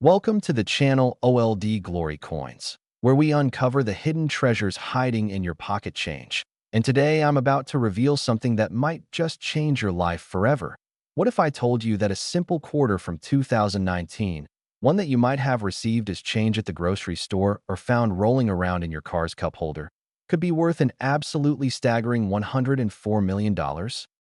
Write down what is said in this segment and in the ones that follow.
Welcome to the channel OLD Glory Coins, where we uncover the hidden treasures hiding in your pocket change. And today I'm about to reveal something that might just change your life forever. What if I told you that a simple quarter from 2019, one that you might have received as change at the grocery store or found rolling around in your car's cup holder, could be worth an absolutely staggering $104 million?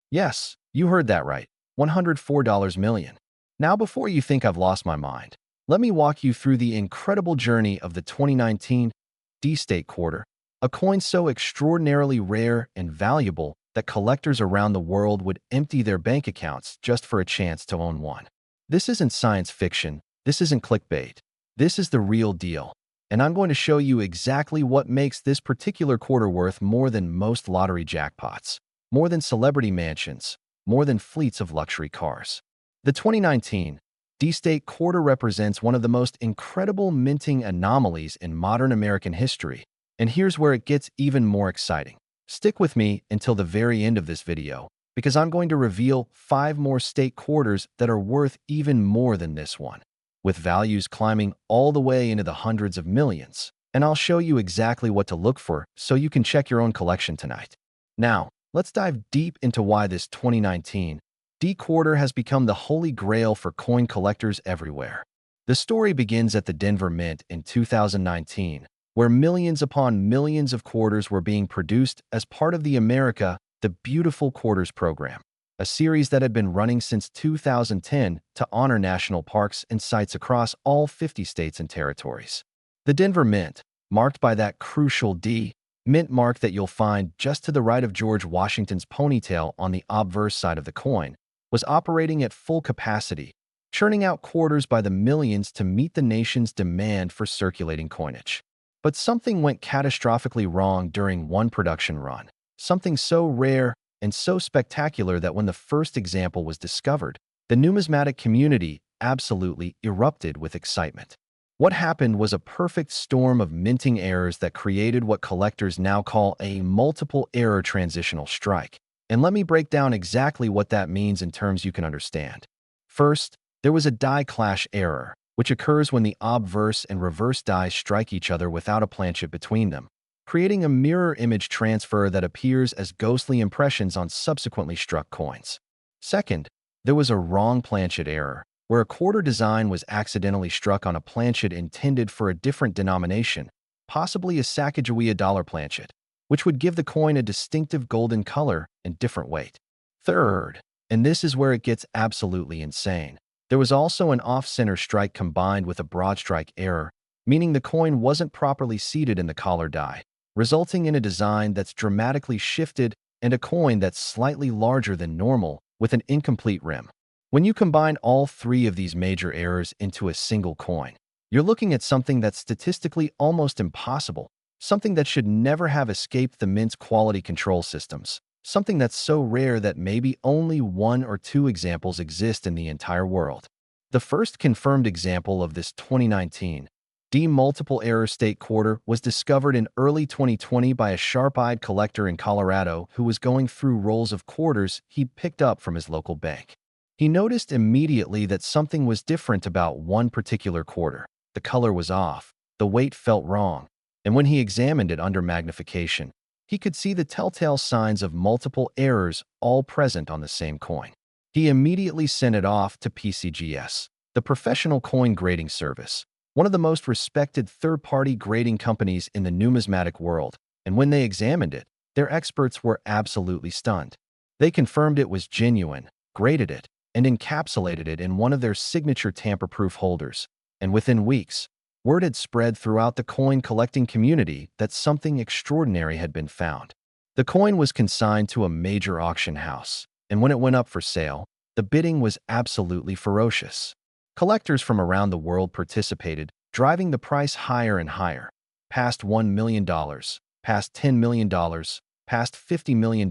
Yes, you heard that right, $104 million. Now, before you think I've lost my mind, let me walk you through the incredible journey of the 2019 D-State Quarter, a coin so extraordinarily rare and valuable that collectors around the world would empty their bank accounts just for a chance to own one. This isn't science fiction, this isn't clickbait. This is the real deal, and I'm going to show you exactly what makes this particular quarter worth more than most lottery jackpots, more than celebrity mansions, more than fleets of luxury cars. The 2019 D-State Quarter represents one of the most incredible minting anomalies in modern American history, and here's where it gets even more exciting. Stick with me until the very end of this video, because I'm going to reveal 5 more state quarters that are worth even more than this one, with values climbing all the way into the hundreds of millions. And I'll show you exactly what to look for so you can check your own collection tonight. Now, let's dive deep into why this 2019 D-Quarter has become the holy grail for coin collectors everywhere. The story begins at the Denver Mint in 2019, where millions upon millions of quarters were being produced as part of the America the Beautiful Quarters program, a series that had been running since 2010 to honor national parks and sites across all 50 states and territories. The Denver Mint, marked by that crucial D mint mark that you'll find just to the right of George Washington's ponytail on the obverse side of the coin, was operating at full capacity, churning out quarters by the millions to meet the nation's demand for circulating coinage. But something went catastrophically wrong during one production run, something so rare and so spectacular that when the first example was discovered, the numismatic community absolutely erupted with excitement. What happened was a perfect storm of minting errors that created what collectors now call a multiple error transitional strike. And let me break down exactly what that means in terms you can understand. First, there was a die clash error, which occurs when the obverse and reverse dies strike each other without a planchet between them, creating a mirror image transfer that appears as ghostly impressions on subsequently struck coins. Second, there was a wrong planchet error, where a quarter design was accidentally struck on a planchet intended for a different denomination, possibly a Sacagawea dollar planchet, which would give the coin a distinctive golden color and different weight. Third, and this is where it gets absolutely insane, there was also an off-center strike combined with a broad strike error, meaning the coin wasn't properly seated in the collar die, resulting in a design that's dramatically shifted and a coin that's slightly larger than normal with an incomplete rim. When you combine all 3 of these major errors into a single coin, you're looking at something that's statistically almost impossible, something that should never have escaped the Mint's quality control systems, something that's so rare that maybe only 1 or 2 examples exist in the entire world. The first confirmed example of this 2019 D multiple error state quarter was discovered in early 2020 by a sharp-eyed collector in Colorado who was going through rolls of quarters he'd picked up from his local bank. He noticed immediately that something was different about one particular quarter. The color was off, the weight felt wrong, and when he examined it under magnification, he could see the telltale signs of multiple errors all present on the same coin. He immediately sent it off to PCGS, the professional coin grading service, one of the most respected third-party grading companies in the numismatic world, and when they examined it, their experts were absolutely stunned. They confirmed it was genuine, graded it, and encapsulated it in one of their signature tamper-proof holders, and within weeks, word had spread throughout the coin collecting community that something extraordinary had been found. The coin was consigned to a major auction house, and when it went up for sale, the bidding was absolutely ferocious. Collectors from around the world participated, driving the price higher and higher, past $1 million, past $10 million, past $50 million,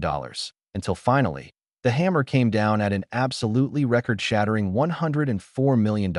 until finally, the hammer came down at an absolutely record-shattering $104 million.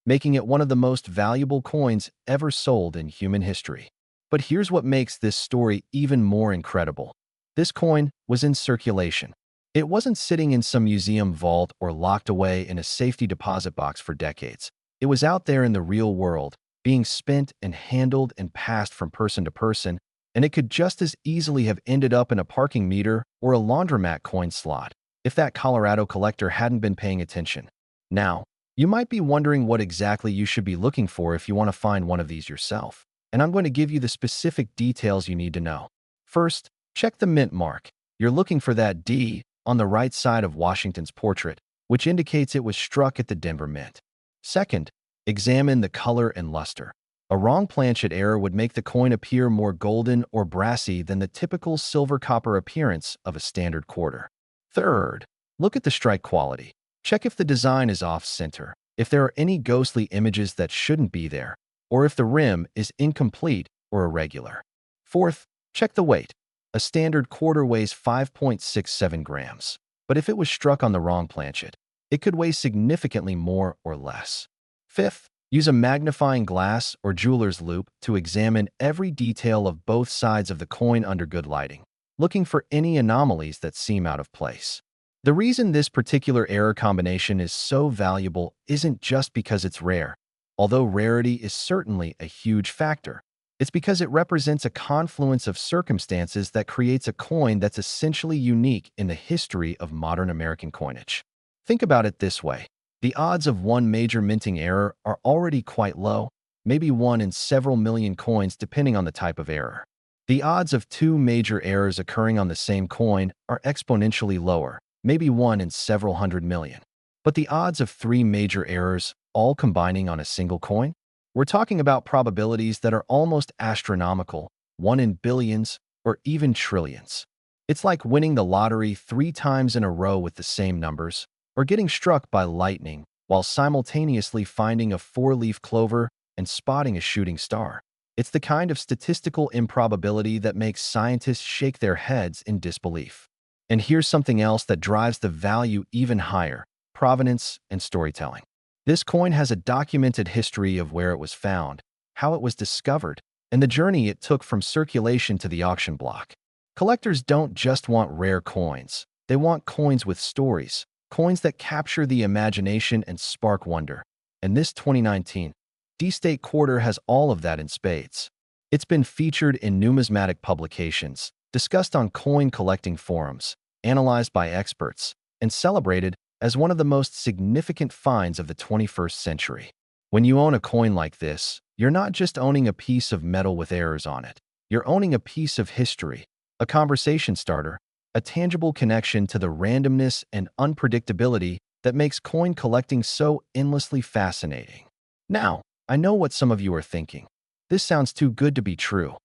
Making it one of the most valuable coins ever sold in human history. But here's what makes this story even more incredible. This coin was in circulation. It wasn't sitting in some museum vault or locked away in a safety deposit box for decades. It was out there in the real world, being spent and handled and passed from person to person, and it could just as easily have ended up in a parking meter or a laundromat coin slot if that Colorado collector hadn't been paying attention. Now, you might be wondering what exactly you should be looking for if you want to find one of these yourself, and I'm going to give you the specific details you need to know. First, check the mint mark. You're looking for that D on the right side of Washington's portrait, which indicates it was struck at the Denver Mint. Second, examine the color and luster. A wrong planchet error would make the coin appear more golden or brassy than the typical silver-copper appearance of a standard quarter. Third, look at the strike quality. Check if the design is off-center, if there are any ghostly images that shouldn't be there, or if the rim is incomplete or irregular. Fourth, check the weight. A standard quarter weighs 5.67 grams, but if it was struck on the wrong planchet, it could weigh significantly more or less. Fifth, use a magnifying glass or jeweler's loupe to examine every detail of both sides of the coin under good lighting, looking for any anomalies that seem out of place. The reason this particular error combination is so valuable isn't just because it's rare, although rarity is certainly a huge factor. It's because it represents a confluence of circumstances that creates a coin that's essentially unique in the history of modern American coinage. Think about it this way. The odds of one major minting error are already quite low, maybe one in several million coins depending on the type of error. The odds of two major errors occurring on the same coin are exponentially lower, maybe one in several hundred million. But the odds of three major errors all combining on a single coin? We're talking about probabilities that are almost astronomical, one in billions or even trillions. It's like winning the lottery 3 times in a row with the same numbers, or getting struck by lightning while simultaneously finding a 4-leaf clover and spotting a shooting star. It's the kind of statistical improbability that makes scientists shake their heads in disbelief. And here's something else that drives the value even higher: provenance and storytelling. This coin has a documented history of where it was found, how it was discovered, and the journey it took from circulation to the auction block. Collectors don't just want rare coins. They want coins with stories, coins that capture the imagination and spark wonder. And this 2019 D-State quarter has all of that in spades. It's been featured in numismatic publications, discussed on coin collecting forums, analyzed by experts, and celebrated as one of the most significant finds of the 21st century. When you own a coin like this, you're not just owning a piece of metal with errors on it. You're owning a piece of history, a conversation starter, a tangible connection to the randomness and unpredictability that makes coin collecting so endlessly fascinating. Now, I know what some of you are thinking. This sounds too good to be true.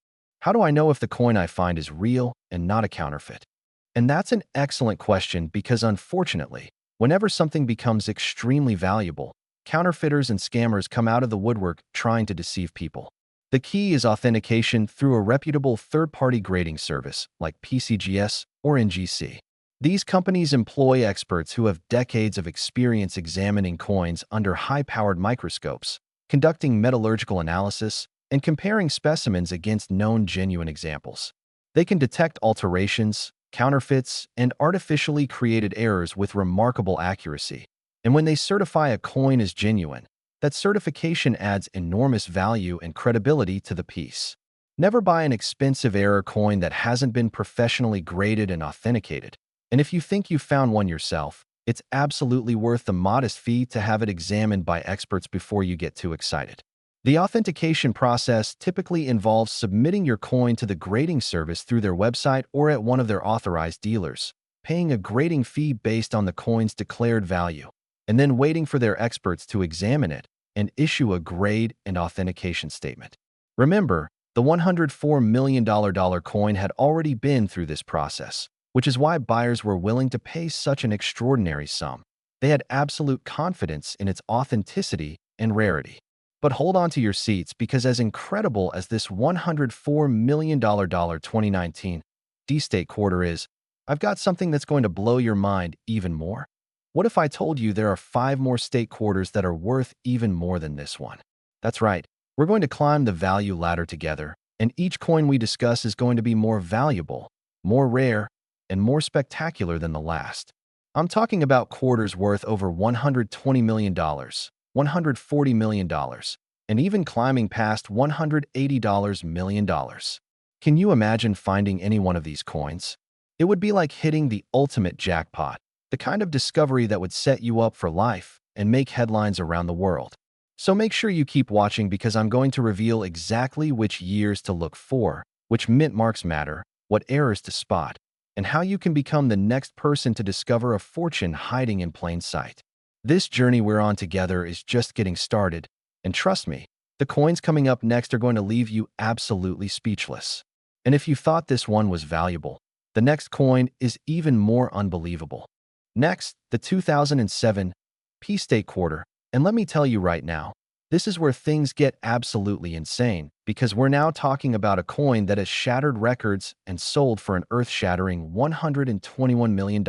How do I know if the coin I find is real and not a counterfeit? And that's an excellent question because, unfortunately, whenever something becomes extremely valuable, counterfeiters and scammers come out of the woodwork trying to deceive people. The key is authentication through a reputable third-party grading service like PCGS or NGC. These companies employ experts who have decades of experience examining coins under high-powered microscopes, conducting metallurgical analysis, and comparing specimens against known genuine examples. They can detect alterations, counterfeits, and artificially created errors with remarkable accuracy. And when they certify a coin as genuine, that certification adds enormous value and credibility to the piece. Never buy an expensive error coin that hasn't been professionally graded and authenticated. And if you think you found one yourself, it's absolutely worth the modest fee to have it examined by experts before you get too excited. The authentication process typically involves submitting your coin to the grading service through their website or at one of their authorized dealers, paying a grading fee based on the coin's declared value, and then waiting for their experts to examine it and issue a grade and authentication statement. Remember, the $104 million coin had already been through this process, which is why buyers were willing to pay such an extraordinary sum. They had absolute confidence in its authenticity and rarity. But hold on to your seats, because as incredible as this $104 million 2019 D-State quarter is, I've got something that's going to blow your mind even more. What if I told you there are 5 more state quarters that are worth even more than this one? That's right. We're going to climb the value ladder together, and each coin we discuss is going to be more valuable, more rare, and more spectacular than the last. I'm talking about quarters worth over $120 million, $140 million, and even climbing past $180 million. Can you imagine finding any one of these coins? It would be like hitting the ultimate jackpot, the kind of discovery that would set you up for life and make headlines around the world. So make sure you keep watching because I'm going to reveal exactly which years to look for, which mint marks matter, what errors to spot, and how you can become the next person to discover a fortune hiding in plain sight. This journey we're on together is just getting started, and trust me, the coins coming up next are going to leave you absolutely speechless. And if you thought this one was valuable, the next coin is even more unbelievable. Next, the 2007 P-State Quarter. And let me tell you right now, this is where things get absolutely insane because we're now talking about a coin that has shattered records and sold for an earth-shattering $121 million.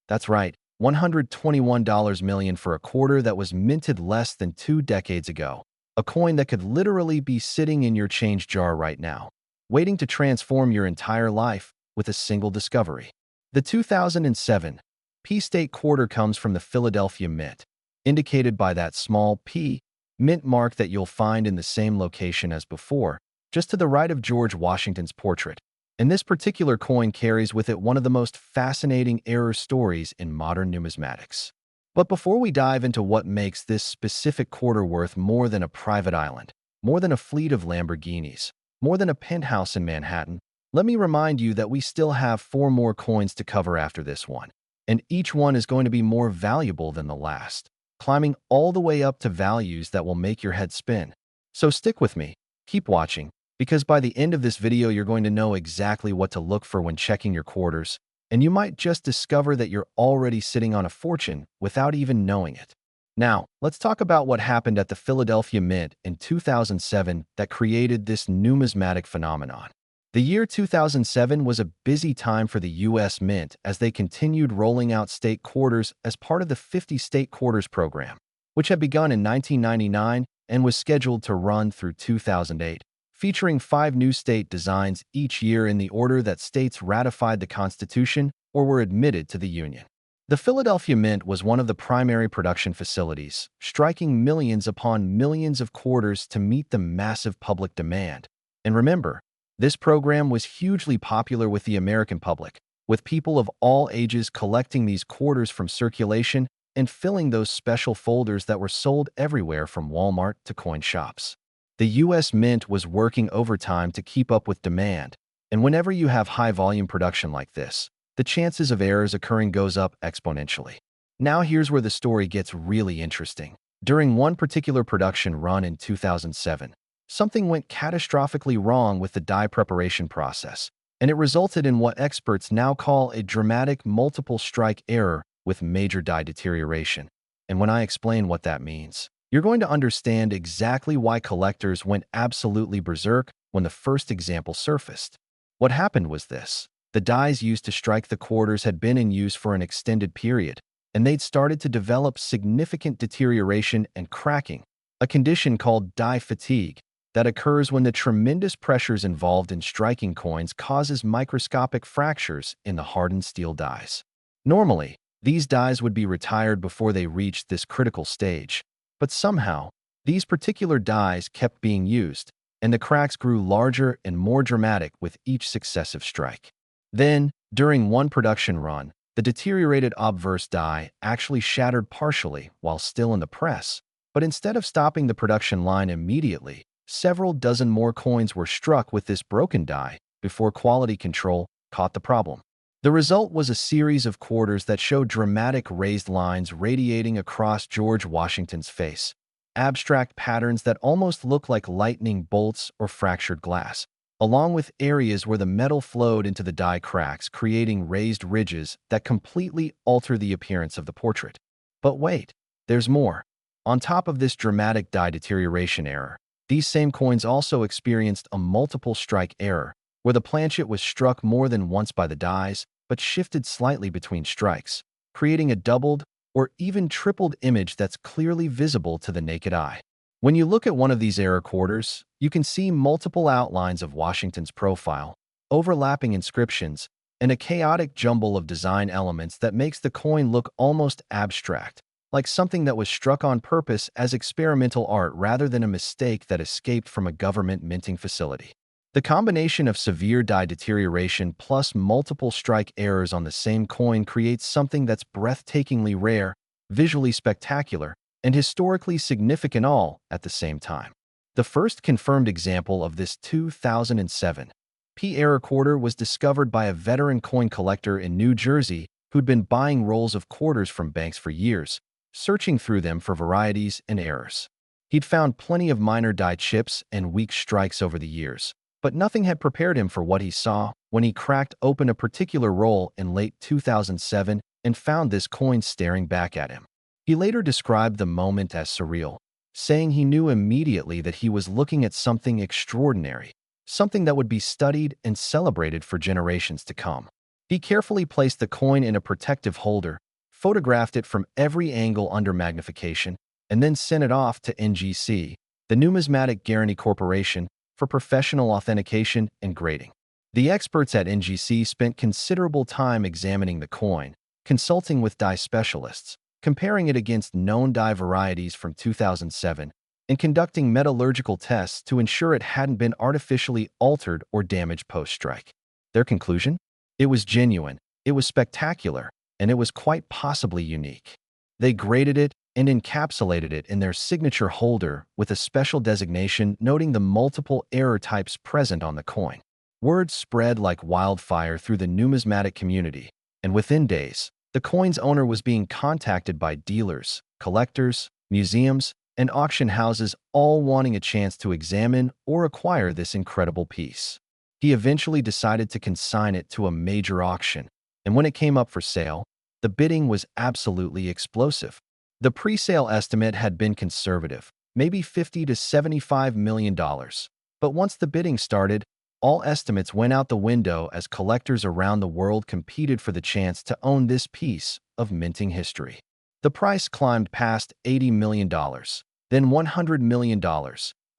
That's right, $121 million for a quarter that was minted less than 2 decades ago. A coin that could literally be sitting in your change jar right now, waiting to transform your entire life with a single discovery. The 2007 P-State Quarter comes from the Philadelphia Mint, indicated by that small P mint mark that you'll find in the same location as before, just to the right of George Washington's portrait. And this particular coin carries with it one of the most fascinating error stories in modern numismatics. But before we dive into what makes this specific quarter worth more than a private island, more than a fleet of Lamborghinis, more than a penthouse in Manhattan, let me remind you that we still have 4 more coins to cover after this one, and each one is going to be more valuable than the last, climbing all the way up to values that will make your head spin. So stick with me, keep watching, because by the end of this video you're going to know exactly what to look for when checking your quarters, and you might just discover that you're already sitting on a fortune without even knowing it. Now, let's talk about what happened at the Philadelphia Mint in 2007 that created this numismatic phenomenon. The year 2007 was a busy time for the U.S. Mint as they continued rolling out state quarters as part of the 50 State Quarters program, which had begun in 1999 and was scheduled to run through 2008, featuring 5 new state designs each year in the order that states ratified the Constitution or were admitted to the Union. The Philadelphia Mint was one of the primary production facilities, striking millions upon millions of quarters to meet the massive public demand. And remember, this program was hugely popular with the American public, with people of all ages collecting these quarters from circulation and filling those special folders that were sold everywhere from Walmart to coin shops. The U.S. Mint was working overtime to keep up with demand, and whenever you have high-volume production like this, the chances of errors occurring goes up exponentially. Now here's where the story gets really interesting. During one particular production run in 2007, something went catastrophically wrong with the die preparation process, and it resulted in what experts now call a dramatic multiple strike error with major die deterioration. And when I explain what that means, you're going to understand exactly why collectors went absolutely berserk when the first example surfaced. What happened was this. The dies used to strike the quarters had been in use for an extended period, and they'd started to develop significant deterioration and cracking, a condition called die fatigue that occurs when the tremendous pressures involved in striking coins causes microscopic fractures in the hardened steel dies. Normally, these dies would be retired before they reached this critical stage, but somehow, these particular dies kept being used, and the cracks grew larger and more dramatic with each successive strike. Then, during one production run, the deteriorated obverse die actually shattered partially while still in the press, but instead of stopping the production line immediately, several dozen more coins were struck with this broken die before quality control caught the problem. The result was a series of quarters that showed dramatic raised lines radiating across George Washington's face, abstract patterns that almost look like lightning bolts or fractured glass, along with areas where the metal flowed into the die cracks, creating raised ridges that completely alter the appearance of the portrait. But wait, there's more. On top of this dramatic die deterioration error, these same coins also experienced a multiple strike error, where the planchet was struck more than once by the dies, but shifted slightly between strikes, creating a doubled or even tripled image that's clearly visible to the naked eye. When you look at one of these error quarters, you can see multiple outlines of Washington's profile, overlapping inscriptions, and a chaotic jumble of design elements that makes the coin look almost abstract, like something that was struck on purpose as experimental art rather than a mistake that escaped from a government minting facility. The combination of severe die deterioration plus multiple strike errors on the same coin creates something that's breathtakingly rare, visually spectacular, and historically significant all at the same time. The first confirmed example of this 2007 P-error quarter was discovered by a veteran coin collector in New Jersey who'd been buying rolls of quarters from banks for years, searching through them for varieties and errors. He'd found plenty of minor die chips and weak strikes over the years, but nothing had prepared him for what he saw when he cracked open a particular roll in late 2007 and found this coin staring back at him. He later described the moment as surreal, saying he knew immediately that he was looking at something extraordinary, something that would be studied and celebrated for generations to come. He carefully placed the coin in a protective holder, photographed it from every angle under magnification, and then sent it off to NGC, the Numismatic Guarantee Corporation, for professional authentication and grading. The experts at NGC spent considerable time examining the coin, consulting with die specialists, comparing it against known die varieties from 2007, and conducting metallurgical tests to ensure it hadn't been artificially altered or damaged post-strike. Their conclusion? It was genuine, it was spectacular, and it was quite possibly unique. They graded it and encapsulated it in their signature holder with a special designation noting the multiple error types present on the coin. Word spread like wildfire through the numismatic community, and within days, the coin's owner was being contacted by dealers, collectors, museums, and auction houses, all wanting a chance to examine or acquire this incredible piece. He eventually decided to consign it to a major auction, and when it came up for sale, the bidding was absolutely explosive. The pre-sale estimate had been conservative, maybe $50 to $75 million. But once the bidding started, all estimates went out the window as collectors around the world competed for the chance to own this piece of minting history. The price climbed past $80 million, then $100 million,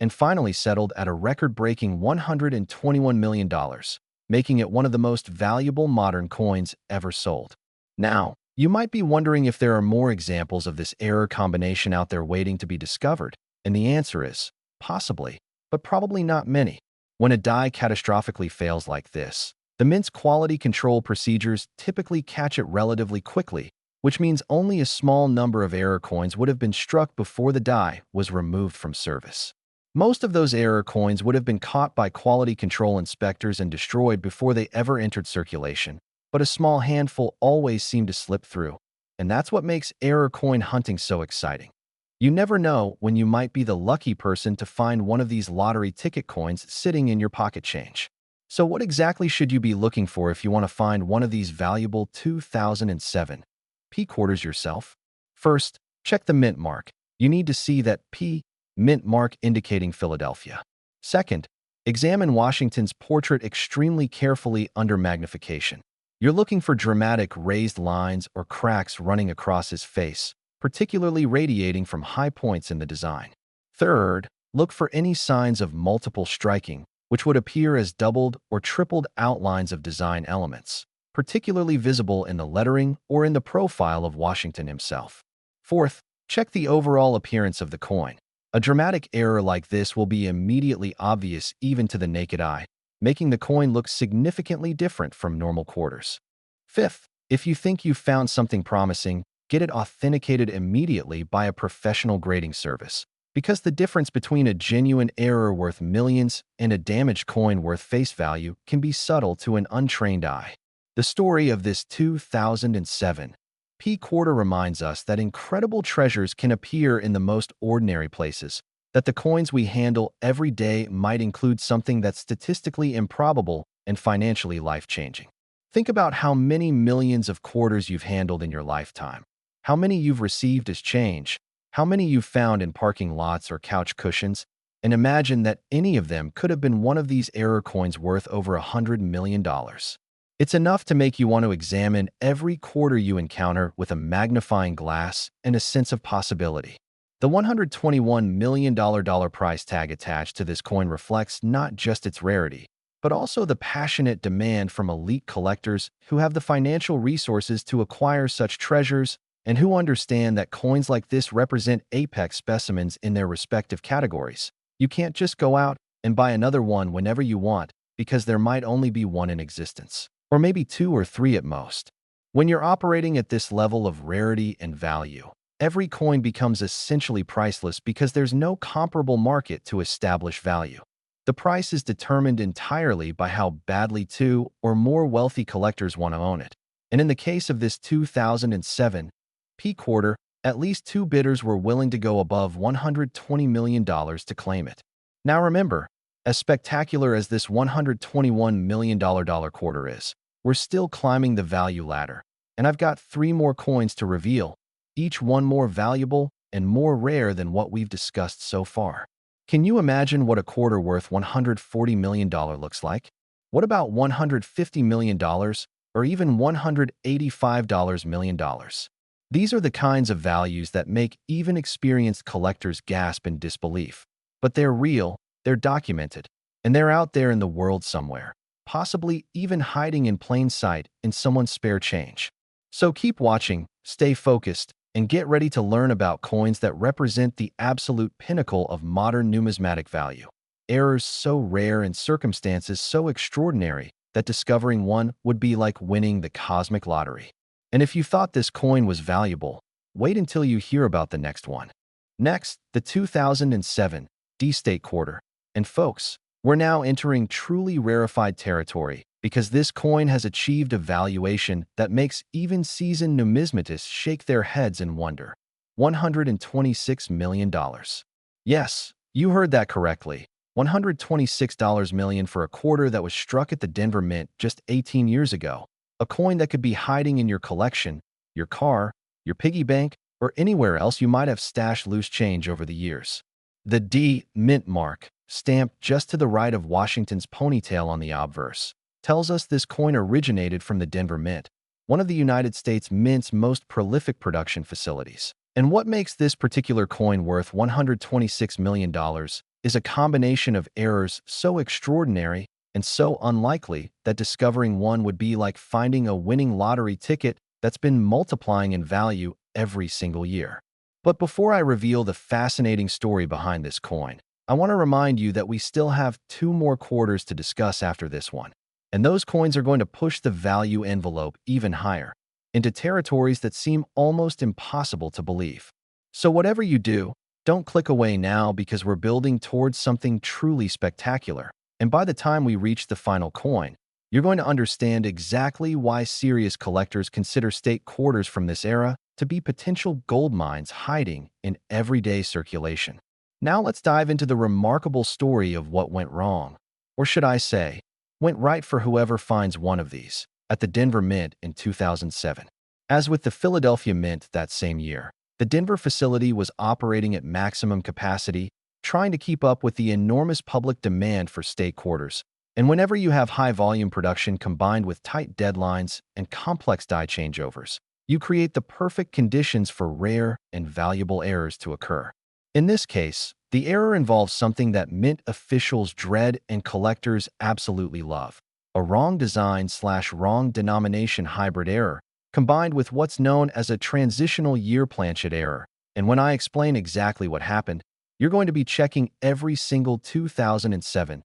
and finally settled at a record-breaking $121 million, making it one of the most valuable modern coins ever sold. Now, you might be wondering if there are more examples of this error combination out there waiting to be discovered, and the answer is, possibly, but probably not many. When a die catastrophically fails like this, the mint's quality control procedures typically catch it relatively quickly, which means only a small number of error coins would have been struck before the die was removed from service. Most of those error coins would have been caught by quality control inspectors and destroyed before they ever entered circulation, but a small handful always seem to slip through, and that's what makes error coin hunting so exciting. You never know when you might be the lucky person to find one of these lottery ticket coins sitting in your pocket change. So what exactly should you be looking for if you want to find one of these valuable 2007 P quarters yourself? First, check the mint mark. You need to see that P mint mark indicating Philadelphia. Second, examine Washington's portrait extremely carefully under magnification. You're looking for dramatic raised lines or cracks running across his face, particularly radiating from high points in the design. Third, look for any signs of multiple striking, which would appear as doubled or tripled outlines of design elements, particularly visible in the lettering or in the profile of Washington himself. Fourth, check the overall appearance of the coin. A dramatic error like this will be immediately obvious even to the naked eye, making the coin look significantly different from normal quarters. Fifth, if you think you've found something promising, get it authenticated immediately by a professional grading service, because the difference between a genuine error worth millions and a damaged coin worth face value can be subtle to an untrained eye. The story of this 2007 P quarter reminds us that incredible treasures can appear in the most ordinary places, that the coins we handle every day might include something that's statistically improbable and financially life-changing. Think about how many millions of quarters you've handled in your lifetime, how many you've received as change, how many you've found in parking lots or couch cushions, and imagine that any of them could have been one of these error coins worth over $100 million. It's enough to make you want to examine every quarter you encounter with a magnifying glass and a sense of possibility. The $121 million price tag attached to this coin reflects not just its rarity, but also the passionate demand from elite collectors who have the financial resources to acquire such treasures and who understand that coins like this represent apex specimens in their respective categories. You can't just go out and buy another one whenever you want because there might only be one in existence, or maybe two or three at most. When you're operating at this level of rarity and value, every coin becomes essentially priceless because there's no comparable market to establish value. The price is determined entirely by how badly two or more wealthy collectors want to own it. And in the case of this 2007 P quarter, at least two bidders were willing to go above $120 million to claim it. Now remember, as spectacular as this $121 million quarter is, we're still climbing the value ladder. And I've got three more coins to reveal, each one more valuable and more rare than what we've discussed so far. Can you imagine what a quarter worth $140 million looks like? What about $150 million or even $185 million? These are the kinds of values that make even experienced collectors gasp in disbelief. But they're real, they're documented, and they're out there in the world somewhere, possibly even hiding in plain sight in someone's spare change. So keep watching, stay focused, and get ready to learn about coins that represent the absolute pinnacle of modern numismatic value. Errors so rare and circumstances so extraordinary that discovering one would be like winning the cosmic lottery. And if you thought this coin was valuable, wait until you hear about the next one. Next, the 2007 D-State quarter. And folks, we're now entering truly rarefied territory because this coin has achieved a valuation that makes even seasoned numismatists shake their heads in wonder. $126 million. Yes, you heard that correctly. $126 million for a quarter that was struck at the Denver Mint just 18 years ago. A coin that could be hiding in your collection, your car, your piggy bank, or anywhere else you might have stashed loose change over the years. The D Mint mark, stamped just to the right of Washington's ponytail on the obverse, tells us this coin originated from the Denver Mint, one of the United States Mint's most prolific production facilities. And what makes this particular coin worth $126 million is a combination of errors so extraordinary and so unlikely that discovering one would be like finding a winning lottery ticket that's been multiplying in value every single year. But before I reveal the fascinating story behind this coin, I want to remind you that we still have two more quarters to discuss after this one. And those coins are going to push the value envelope even higher, into territories that seem almost impossible to believe. So whatever you do, don't click away now because we're building towards something truly spectacular. And by the time we reach the final coin, you're going to understand exactly why serious collectors consider state quarters from this era to be potential gold mines hiding in everyday circulation. Now let's dive into the remarkable story of what went wrong, or should I say, went right for whoever finds one of these, at the Denver Mint in 2007. As with the Philadelphia Mint that same year, the Denver facility was operating at maximum capacity, trying to keep up with the enormous public demand for state quarters. And whenever you have high-volume production combined with tight deadlines and complex die changeovers, you create the perfect conditions for rare and valuable errors to occur. In this case, the error involves something that mint officials dread and collectors absolutely love: a wrong design/wrong denomination hybrid error, combined with what's known as a transitional year planchet error. And when I explain exactly what happened, you're going to be checking every single 2007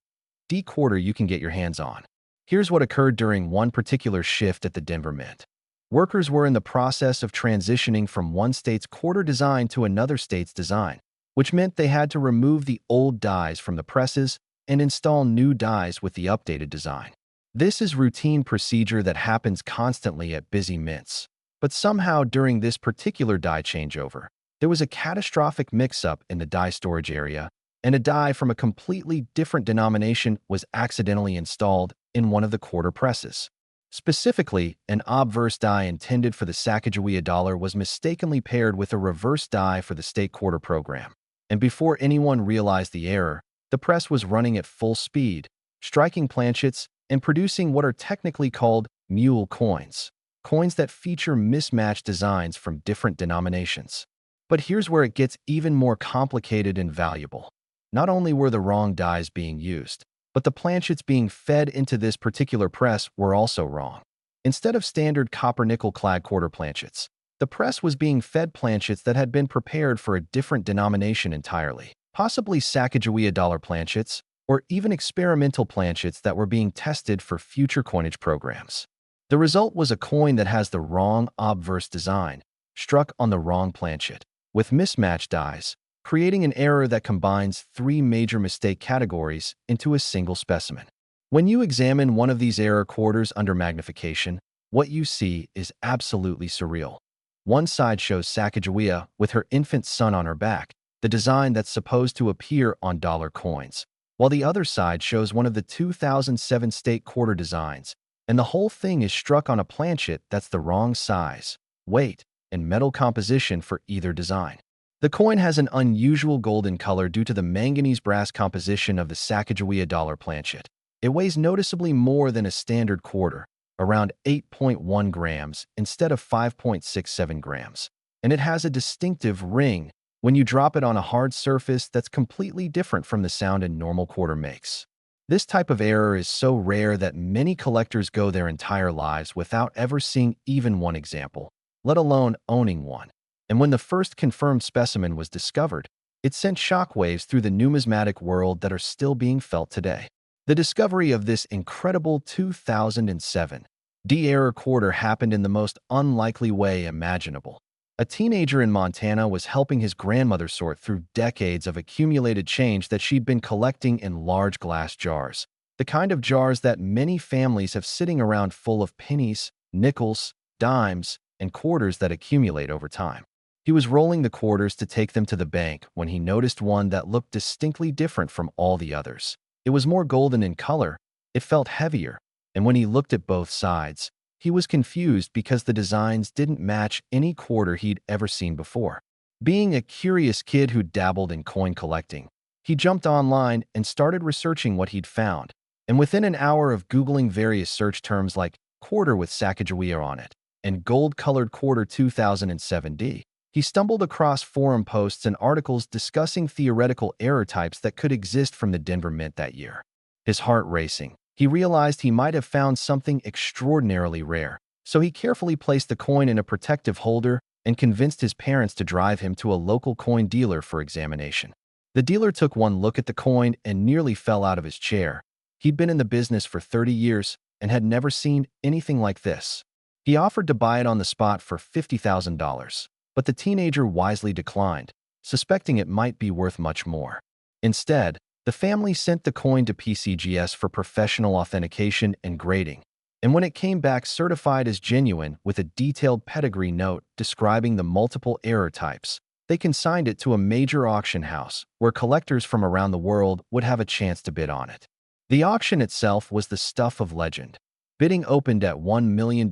D quarter you can get your hands on. Here's what occurred during one particular shift at the Denver Mint. Workers were in the process of transitioning from one state's quarter design to another state's design, which meant they had to remove the old dies from the presses and install new dies with the updated design. This is routine procedure that happens constantly at busy mints. But somehow during this particular die changeover, there was a catastrophic mix-up in the die storage area, and a die from a completely different denomination was accidentally installed in one of the quarter presses. Specifically, an obverse die intended for the Sacagawea dollar was mistakenly paired with a reverse die for the state quarter program. And before anyone realized the error, the press was running at full speed, striking planchets and producing what are technically called mule coins, coins that feature mismatched designs from different denominations. But here's where it gets even more complicated and valuable. Not only were the wrong dies being used, but the planchets being fed into this particular press were also wrong. Instead of standard copper-nickel clad quarter planchets, The press was being fed planchets that had been prepared for a different denomination entirely, possibly Sacagawea dollar planchets, or even experimental planchets that were being tested for future coinage programs. The result was a coin that has the wrong obverse design, struck on the wrong planchet, with mismatched dies, creating an error that combines three major mistake categories into a single specimen. When you examine one of these error quarters under magnification, what you see is absolutely surreal. One side shows Sacagawea with her infant son on her back, the design that's supposed to appear on dollar coins, while the other side shows one of the 2007 state quarter designs, and the whole thing is struck on a planchet that's the wrong size, weight, and metal composition for either design. The coin has an unusual golden color due to the manganese brass composition of the Sacagawea dollar planchet. It weighs noticeably more than a standard quarter, around 8.1 grams instead of 5.67 grams, and it has a distinctive ring when you drop it on a hard surface that's completely different from the sound a normal quarter makes. This type of error is so rare that many collectors go their entire lives without ever seeing even one example, let alone owning one. And when the first confirmed specimen was discovered, it sent shockwaves through the numismatic world that are still being felt today. The discovery of this incredible 2007 D-error quarter happened in the most unlikely way imaginable. A teenager in Montana was helping his grandmother sort through decades of accumulated change that she'd been collecting in large glass jars, the kind of jars that many families have sitting around full of pennies, nickels, dimes, and quarters that accumulate over time. He was rolling the quarters to take them to the bank when he noticed one that looked distinctly different from all the others. It was more golden in color, it felt heavier, and when he looked at both sides, he was confused because the designs didn't match any quarter he'd ever seen before. Being a curious kid who dabbled in coin collecting, he jumped online and started researching what he'd found, and within an hour of Googling various search terms like quarter with Sacagawea on it and gold-colored quarter 2007D, he stumbled across forum posts and articles discussing theoretical error types that could exist from the Denver Mint that year. His heart racing, he realized he might have found something extraordinarily rare, so he carefully placed the coin in a protective holder and convinced his parents to drive him to a local coin dealer for examination. The dealer took one look at the coin and nearly fell out of his chair. He'd been in the business for 30 years and had never seen anything like this. He offered to buy it on the spot for $50,000. But the teenager wisely declined, suspecting it might be worth much more. Instead, the family sent the coin to PCGS for professional authentication and grading, and when it came back certified as genuine with a detailed pedigree note describing the multiple error types, they consigned it to a major auction house where collectors from around the world would have a chance to bid on it. The auction itself was the stuff of legend. Bidding opened at $1 million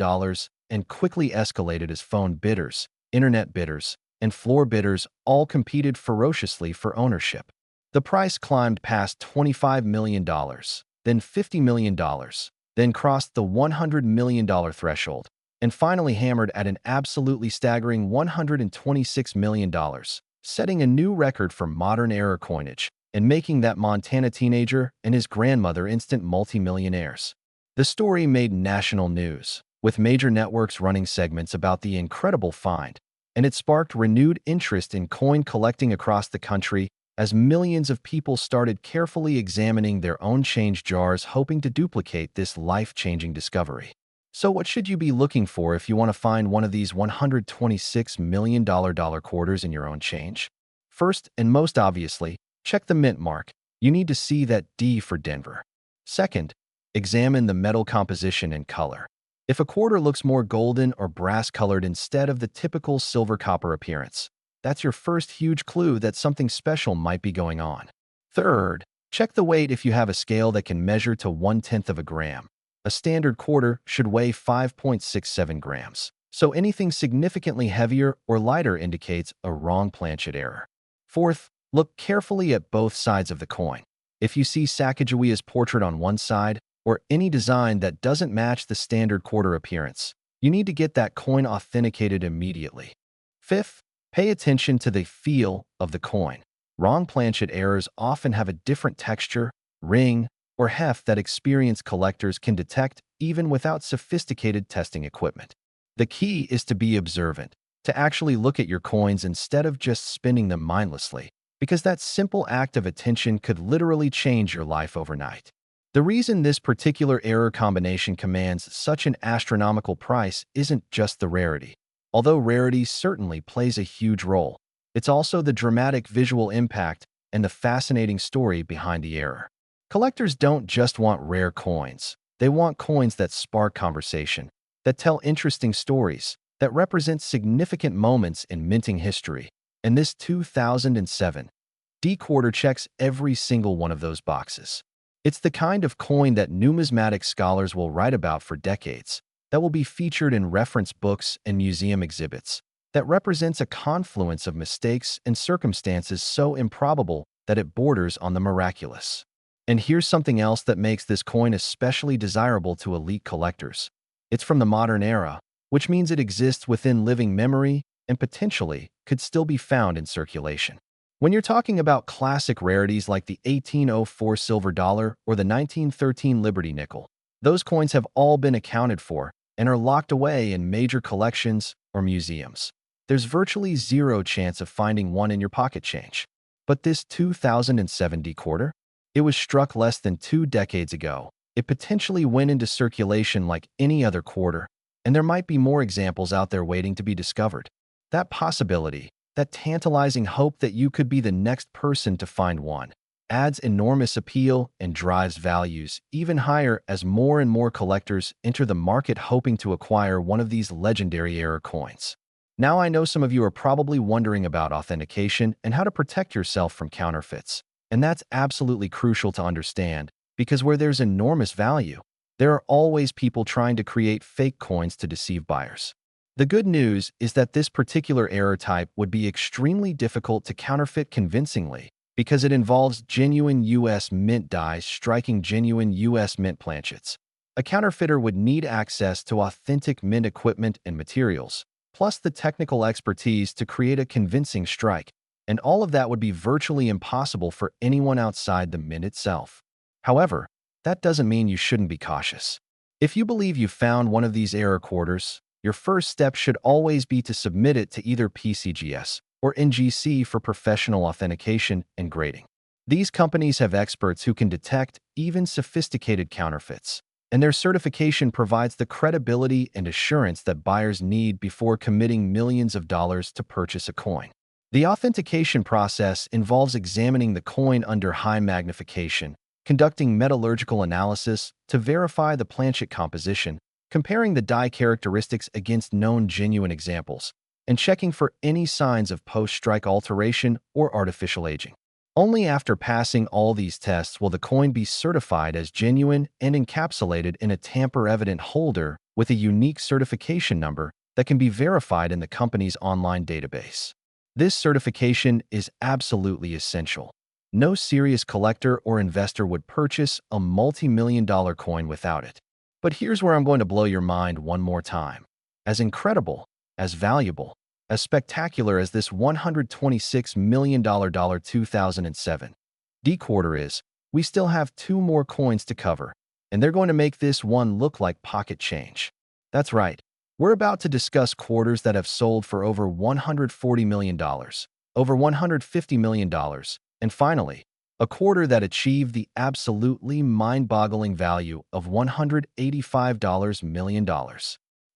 and quickly escalated as phone bidders, internet bidders, and floor bidders all competed ferociously for ownership. The price climbed past $25 million, then $50 million, then crossed the $100 million threshold, and finally hammered at an absolutely staggering $126 million, setting a new record for modern era coinage and making that Montana teenager and his grandmother instant multimillionaires. The story made national news, with major networks running segments about the incredible find, and it sparked renewed interest in coin collecting across the country as millions of people started carefully examining their own change jars hoping to duplicate this life-changing discovery. So what should you be looking for if you want to find one of these $126 million dollar quarters in your own change? First, and most obviously, check the mint mark. You need to see that D for Denver. Second, examine the metal composition and color. If a quarter looks more golden or brass-colored instead of the typical silver-copper appearance, that's your first huge clue that something special might be going on. Third, check the weight if you have a scale that can measure to 1/10 of a gram. A standard quarter should weigh 5.67 grams, so anything significantly heavier or lighter indicates a wrong planchet error. Fourth, look carefully at both sides of the coin. If you see Sacagawea's portrait on one side, or any design that doesn't match the standard quarter appearance, you need to get that coin authenticated immediately. Fifth, pay attention to the feel of the coin. Wrong planchet errors often have a different texture, ring, or heft that experienced collectors can detect even without sophisticated testing equipment. The key is to be observant. to actually look at your coins instead of just spending them mindlessly, because that simple act of attention could literally change your life overnight. The reason this particular error combination commands such an astronomical price isn't just the rarity. Although rarity certainly plays a huge role, it's also the dramatic visual impact and the fascinating story behind the error. Collectors don't just want rare coins. They want coins that spark conversation, that tell interesting stories, that represent significant moments in minting history. And this 2007 D quarter checks every single one of those boxes. It's the kind of coin that numismatic scholars will write about for decades, that will be featured in reference books and museum exhibits, that represents a confluence of mistakes and circumstances so improbable that it borders on the miraculous. And here's something else that makes this coin especially desirable to elite collectors. It's from the modern era, which means it exists within living memory and potentially could still be found in circulation. When you're talking about classic rarities like the 1804 silver dollar or the 1913 Liberty nickel, those coins have all been accounted for and are locked away in major collections or museums. There's virtually zero chance of finding one in your pocket change. But this 2007 D quarter? It was struck less than 2 decades ago. It potentially went into circulation like any other quarter, and there might be more examples out there waiting to be discovered. That possibility, that tantalizing hope that you could be the next person to find one, adds enormous appeal and drives values even higher as more and more collectors enter the market hoping to acquire one of these legendary error coins. Now I know some of you are probably wondering about authentication and how to protect yourself from counterfeits. And that's absolutely crucial to understand, because where there's enormous value, there are always people trying to create fake coins to deceive buyers. The good news is that this particular error type would be extremely difficult to counterfeit convincingly, because it involves genuine U.S. mint dies striking genuine U.S. mint planchets. A counterfeiter would need access to authentic mint equipment and materials, plus the technical expertise to create a convincing strike, and all of that would be virtually impossible for anyone outside the mint itself. However, that doesn't mean you shouldn't be cautious. If you believe you found one of these error quarters, your first step should always be to submit it to either PCGS or NGC for professional authentication and grading. These companies have experts who can detect even sophisticated counterfeits, and their certification provides the credibility and assurance that buyers need before committing millions of dollars to purchase a coin. The authentication process involves examining the coin under high magnification, conducting metallurgical analysis to verify the planchet composition, comparing the die characteristics against known genuine examples, and checking for any signs of post-strike alteration or artificial aging. Only after passing all these tests will the coin be certified as genuine and encapsulated in a tamper-evident holder with a unique certification number that can be verified in the company's online database. This certification is absolutely essential. No serious collector or investor would purchase a multi-million-dollar coin without it. But here's where I'm going to blow your mind one more time. As incredible, as valuable, as spectacular as this $126 million 2007 D quarter is, we still have 2 more coins to cover, and they're going to make this one look like pocket change. That's right. We're about to discuss quarters that have sold for over $140 million, over $150 million, and finally, a quarter that achieved the absolutely mind-boggling value of $185 million.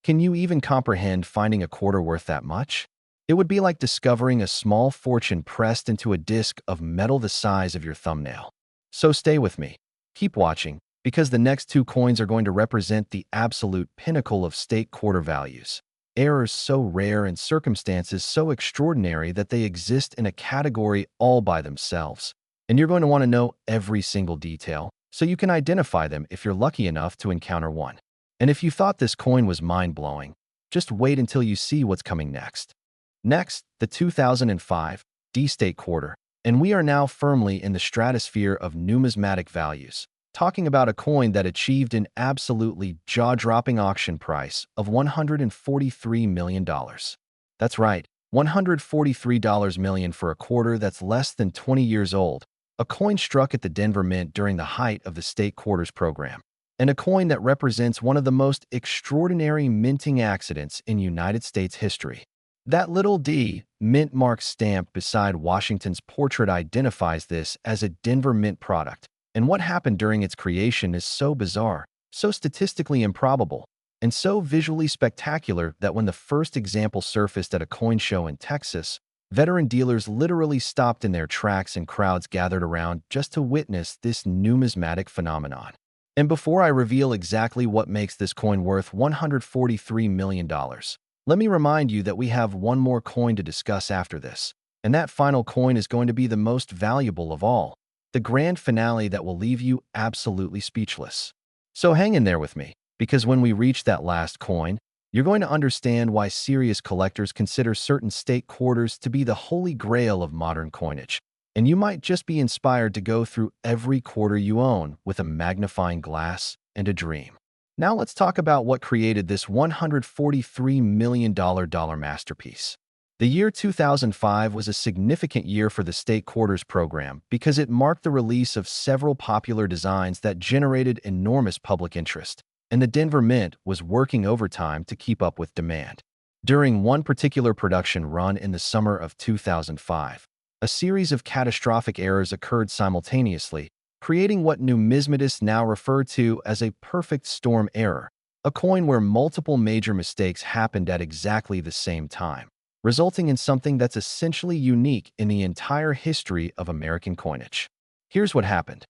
Can you even comprehend finding a quarter worth that much? It would be like discovering a small fortune pressed into a disc of metal the size of your thumbnail. So stay with me. Keep watching, because the next 2 coins are going to represent the absolute pinnacle of state quarter values. Errors so rare and circumstances so extraordinary that they exist in a category all by themselves. And you're going to want to know every single detail so you can identify them if you're lucky enough to encounter one. And if you thought this coin was mind-blowing, just wait until you see what's coming next. Next, the 2005 D-State quarter. And we are now firmly in the stratosphere of numismatic values, talking about a coin that achieved an absolutely jaw-dropping auction price of $143 million. That's right, $143 million for a quarter that's less than 20 years old, a coin struck at the Denver Mint during the height of the state quarters program, and a coin that represents one of the most extraordinary minting accidents in United States history. That little D, mint mark stamp beside Washington's portrait identifies this as a Denver Mint product, and what happened during its creation is so bizarre, so statistically improbable, and so visually spectacular that when the first example surfaced at a coin show in Texas, veteran dealers literally stopped in their tracks and crowds gathered around just to witness this numismatic phenomenon. And before I reveal exactly what makes this coin worth $143 million, let me remind you that we have one more coin to discuss after this, and that final coin is going to be the most valuable of all, the grand finale that will leave you absolutely speechless. So hang in there with me, because when we reach that last coin, you're going to understand why serious collectors consider certain state quarters to be the holy grail of modern coinage, and you might just be inspired to go through every quarter you own with a magnifying glass and a dream. Now let's talk about what created this $143 million masterpiece. The year 2005 was a significant year for the state quarters program because it marked the release of several popular designs that generated enormous public interest, and the Denver Mint was working overtime to keep up with demand. During one particular production run in the summer of 2005, a series of catastrophic errors occurred simultaneously, creating what numismatists now refer to as a perfect storm error, a coin where multiple major mistakes happened at exactly the same time, resulting in something that's essentially unique in the entire history of American coinage. Here's what happened.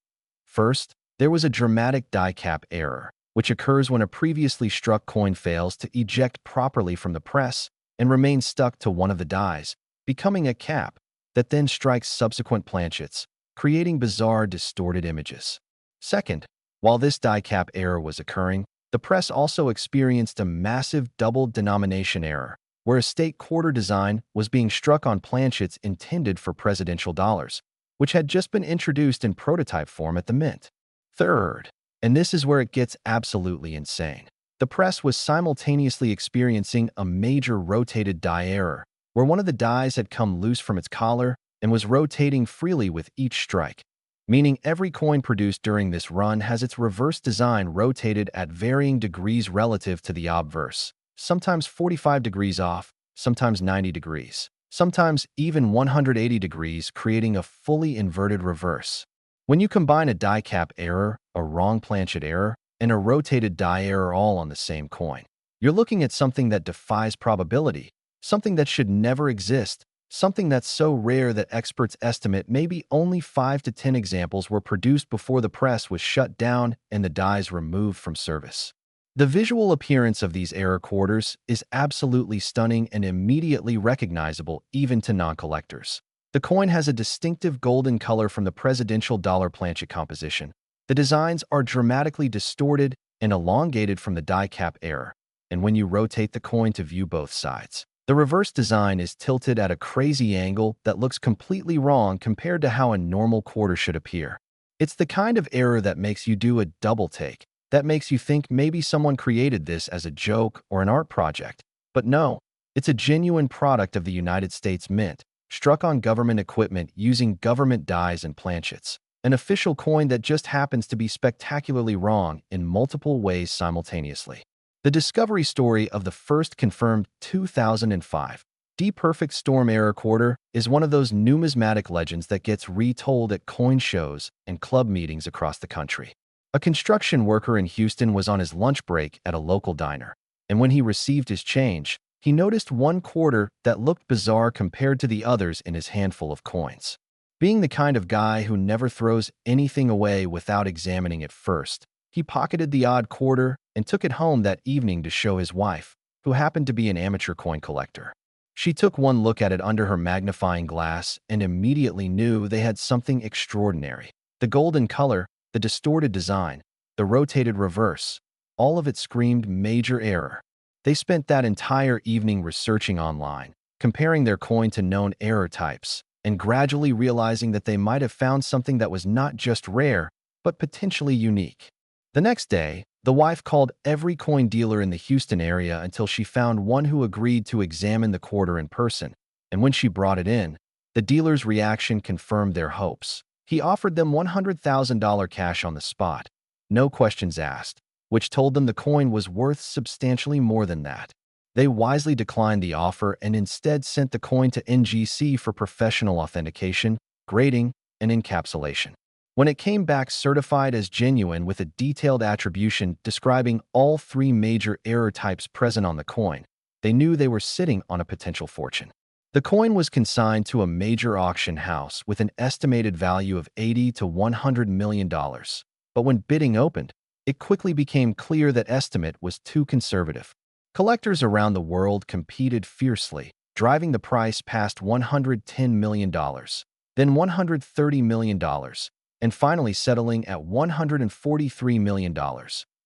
First, there was a dramatic die cap error, which occurs when a previously struck coin fails to eject properly from the press and remains stuck to one of the dies, becoming a cap that then strikes subsequent planchets, creating bizarre, distorted images. Second, while this die cap error was occurring, the press also experienced a massive double denomination error, where a state quarter design was being struck on planchets intended for presidential dollars, which had just been introduced in prototype form at the Mint. Third, and this is where it gets absolutely insane, the press was simultaneously experiencing a major rotated die error, where one of the dies had come loose from its collar and was rotating freely with each strike, meaning every coin produced during this run has its reverse design rotated at varying degrees relative to the obverse, sometimes 45 degrees off, sometimes 90 degrees, sometimes even 180 degrees, creating a fully inverted reverse. When you combine a die cap error, a wrong planchet error, and a rotated die error all on the same coin, you're looking at something that defies probability, something that should never exist, something that's so rare that experts estimate maybe only 5 to 10 examples were produced before the press was shut down and the dies removed from service. The visual appearance of these error quarters is absolutely stunning and immediately recognizable even to non-collectors. The coin has a distinctive golden color from the presidential dollar planchet composition. The designs are dramatically distorted and elongated from the die cap error, and when you rotate the coin to view both sides, the reverse design is tilted at a crazy angle that looks completely wrong compared to how a normal quarter should appear. It's the kind of error that makes you do a double take, that makes you think maybe someone created this as a joke or an art project. But no, it's a genuine product of the United States Mint, struck on government equipment using government dies and planchets, an official coin that just happens to be spectacularly wrong in multiple ways simultaneously. The discovery story of the first confirmed 2005 D-Perfect Storm Error Quarter is one of those numismatic legends that gets retold at coin shows and club meetings across the country. A construction worker in Houston was on his lunch break at a local diner, and when he received his change, he noticed one quarter that looked bizarre compared to the others in his handful of coins. Being the kind of guy who never throws anything away without examining it first, he pocketed the odd quarter and took it home that evening to show his wife, who happened to be an amateur coin collector. She took one look at it under her magnifying glass and immediately knew they had something extraordinary. The golden color, the distorted design, the rotated reverse, all of it screamed major error. They spent that entire evening researching online, comparing their coin to known error types, and gradually realizing that they might have found something that was not just rare, but potentially unique. The next day, the wife called every coin dealer in the Houston area until she found one who agreed to examine the quarter in person, and when she brought it in, the dealer's reaction confirmed their hopes. He offered them $100,000 cash on the spot, no questions asked, which told them the coin was worth substantially more than that. They wisely declined the offer and instead sent the coin to NGC for professional authentication, grading, and encapsulation. When it came back certified as genuine with a detailed attribution describing all three major error types present on the coin, they knew they were sitting on a potential fortune. The coin was consigned to a major auction house with an estimated value of $80 to $100 million. But when bidding opened, it quickly became clear that estimate was too conservative. Collectors around the world competed fiercely, driving the price past $110 million, then $130 million, and finally settling at $143 million,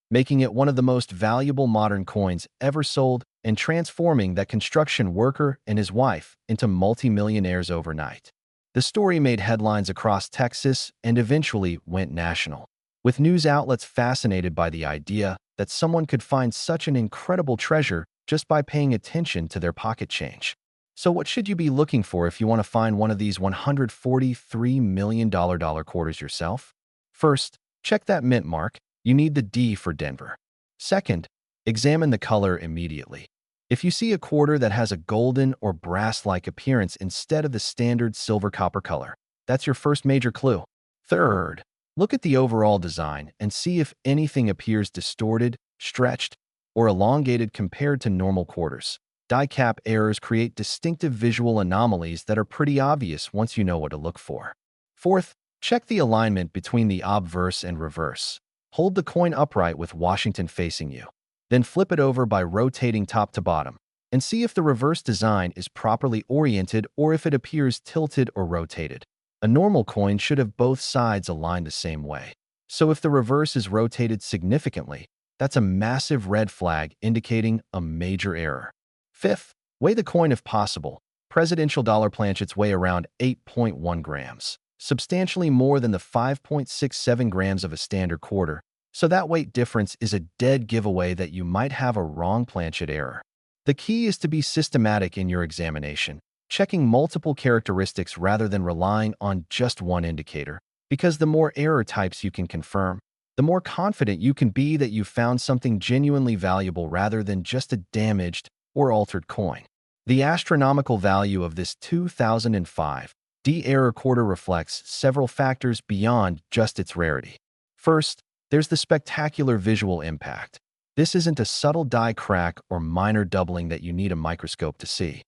making it one of the most valuable modern coins ever sold and transforming that construction worker and his wife into multimillionaires overnight. The story made headlines across Texas and eventually went national, with news outlets fascinated by the idea that someone could find such an incredible treasure just by paying attention to their pocket change. So what should you be looking for if you want to find one of these $143 million quarters yourself? First, check that mint mark. You need the D for Denver. Second, examine the color immediately. If you see a quarter that has a golden or brass-like appearance instead of the standard silver-copper color, that's your first major clue. Third, look at the overall design and see if anything appears distorted, stretched, or elongated compared to normal quarters. Die-cap errors create distinctive visual anomalies that are pretty obvious once you know what to look for. Fourth, check the alignment between the obverse and reverse. Hold the coin upright with Washington facing you. Then flip it over by rotating top to bottom, and see if the reverse design is properly oriented or if it appears tilted or rotated. A normal coin should have both sides aligned the same way. So if the reverse is rotated significantly, that's a massive red flag indicating a major error. Fifth, weigh the coin if possible. Presidential dollar planchets weigh around 8.1 grams, substantially more than the 5.67 grams of a standard quarter. So that weight difference is a dead giveaway that you might have a wrong planchet error. The key is to be systematic in your examination, checking multiple characteristics rather than relying on just one indicator, because the more error types you can confirm, the more confident you can be that you found something genuinely valuable rather than just a damaged or altered coin. The astronomical value of this 2005 D error quarter reflects several factors beyond just its rarity. First, there's the spectacular visual impact. This isn't a subtle die crack or minor doubling that you need a microscope to see.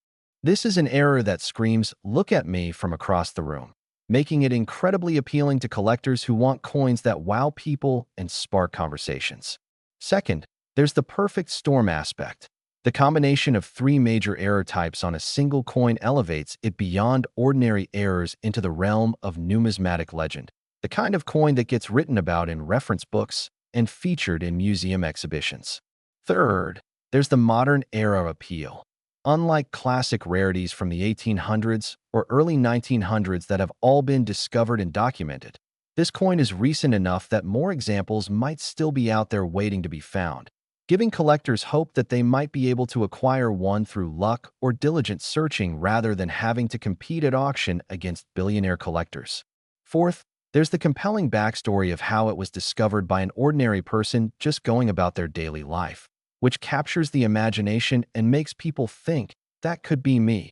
This is an error that screams, "Look at me," from across the room, making it incredibly appealing to collectors who want coins that wow people and spark conversations. Second, there's the perfect storm aspect. The combination of three major error types on a single coin elevates it beyond ordinary errors into the realm of numismatic legend, the kind of coin that gets written about in reference books and featured in museum exhibitions. Third, there's the modern era appeal. Unlike classic rarities from the 1800s or early 1900s that have all been discovered and documented, this coin is recent enough that more examples might still be out there waiting to be found, giving collectors hope that they might be able to acquire one through luck or diligent searching rather than having to compete at auction against billionaire collectors. Fourth, there's the compelling backstory of how it was discovered by an ordinary person just going about their daily life, which captures the imagination and makes people think, "That could be me,"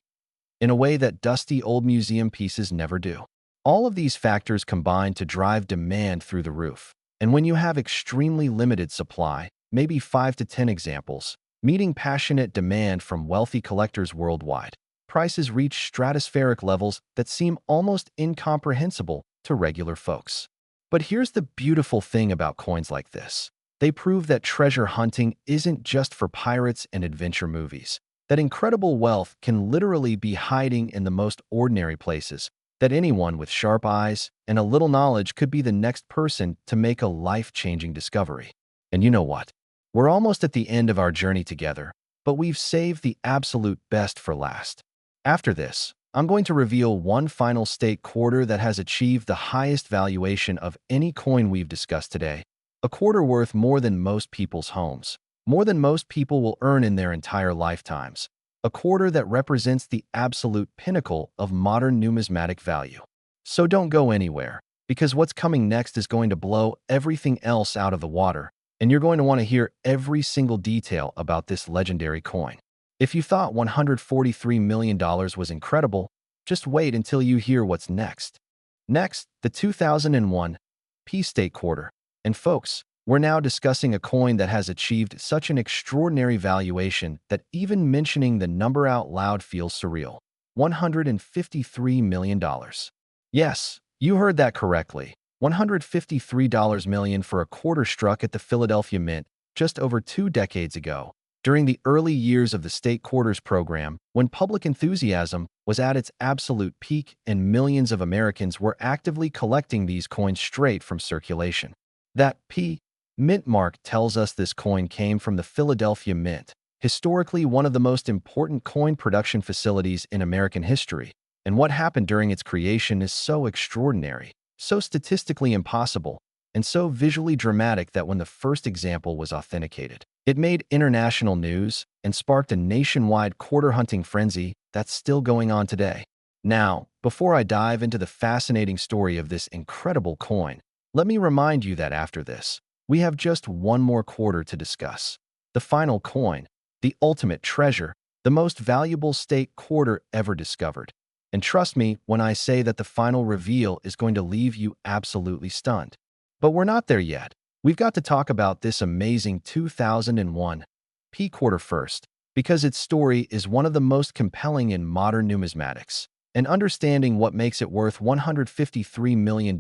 in a way that dusty old museum pieces never do. All of these factors combine to drive demand through the roof. And when you have extremely limited supply, maybe 5 to 10 examples, meeting passionate demand from wealthy collectors worldwide, prices reach stratospheric levels that seem almost incomprehensible to regular folks. But here's the beautiful thing about coins like this. They prove that treasure hunting isn't just for pirates and adventure movies, that incredible wealth can literally be hiding in the most ordinary places, that anyone with sharp eyes and a little knowledge could be the next person to make a life-changing discovery. And you know what? We're almost at the end of our journey together, but we've saved the absolute best for last. After this, I'm going to reveal one final state quarter that has achieved the highest valuation of any coin we've discussed today. A quarter worth more than most people's homes, more than most people will earn in their entire lifetimes. A quarter that represents the absolute pinnacle of modern numismatic value. So don't go anywhere, because what's coming next is going to blow everything else out of the water, and you're going to want to hear every single detail about this legendary coin. If you thought $143 million was incredible, just wait until you hear what's next. Next, the 2001 P-State Quarter. And folks, we're now discussing a coin that has achieved such an extraordinary valuation that even mentioning the number out loud feels surreal. $153 million. Yes, you heard that correctly. $153 million for a quarter struck at the Philadelphia Mint just over 2 decades ago, during the early years of the state quarters program, when public enthusiasm was at its absolute peak and millions of Americans were actively collecting these coins straight from circulation. That Mint mark tells us this coin came from the Philadelphia Mint, historically one of the most important coin production facilities in American history. And what happened during its creation is so extraordinary, so statistically impossible, and so visually dramatic that when the first example was authenticated, it made international news and sparked a nationwide quarter hunting frenzy that's still going on today. Now, before I dive into the fascinating story of this incredible coin, let me remind you that after this, we have just one more quarter to discuss. The final coin, the ultimate treasure, the most valuable state quarter ever discovered. And trust me when I say that the final reveal is going to leave you absolutely stunned. But we're not there yet. We've got to talk about this amazing 2001 P quarter first, because its story is one of the most compelling in modern numismatics. And understanding what makes it worth $153 million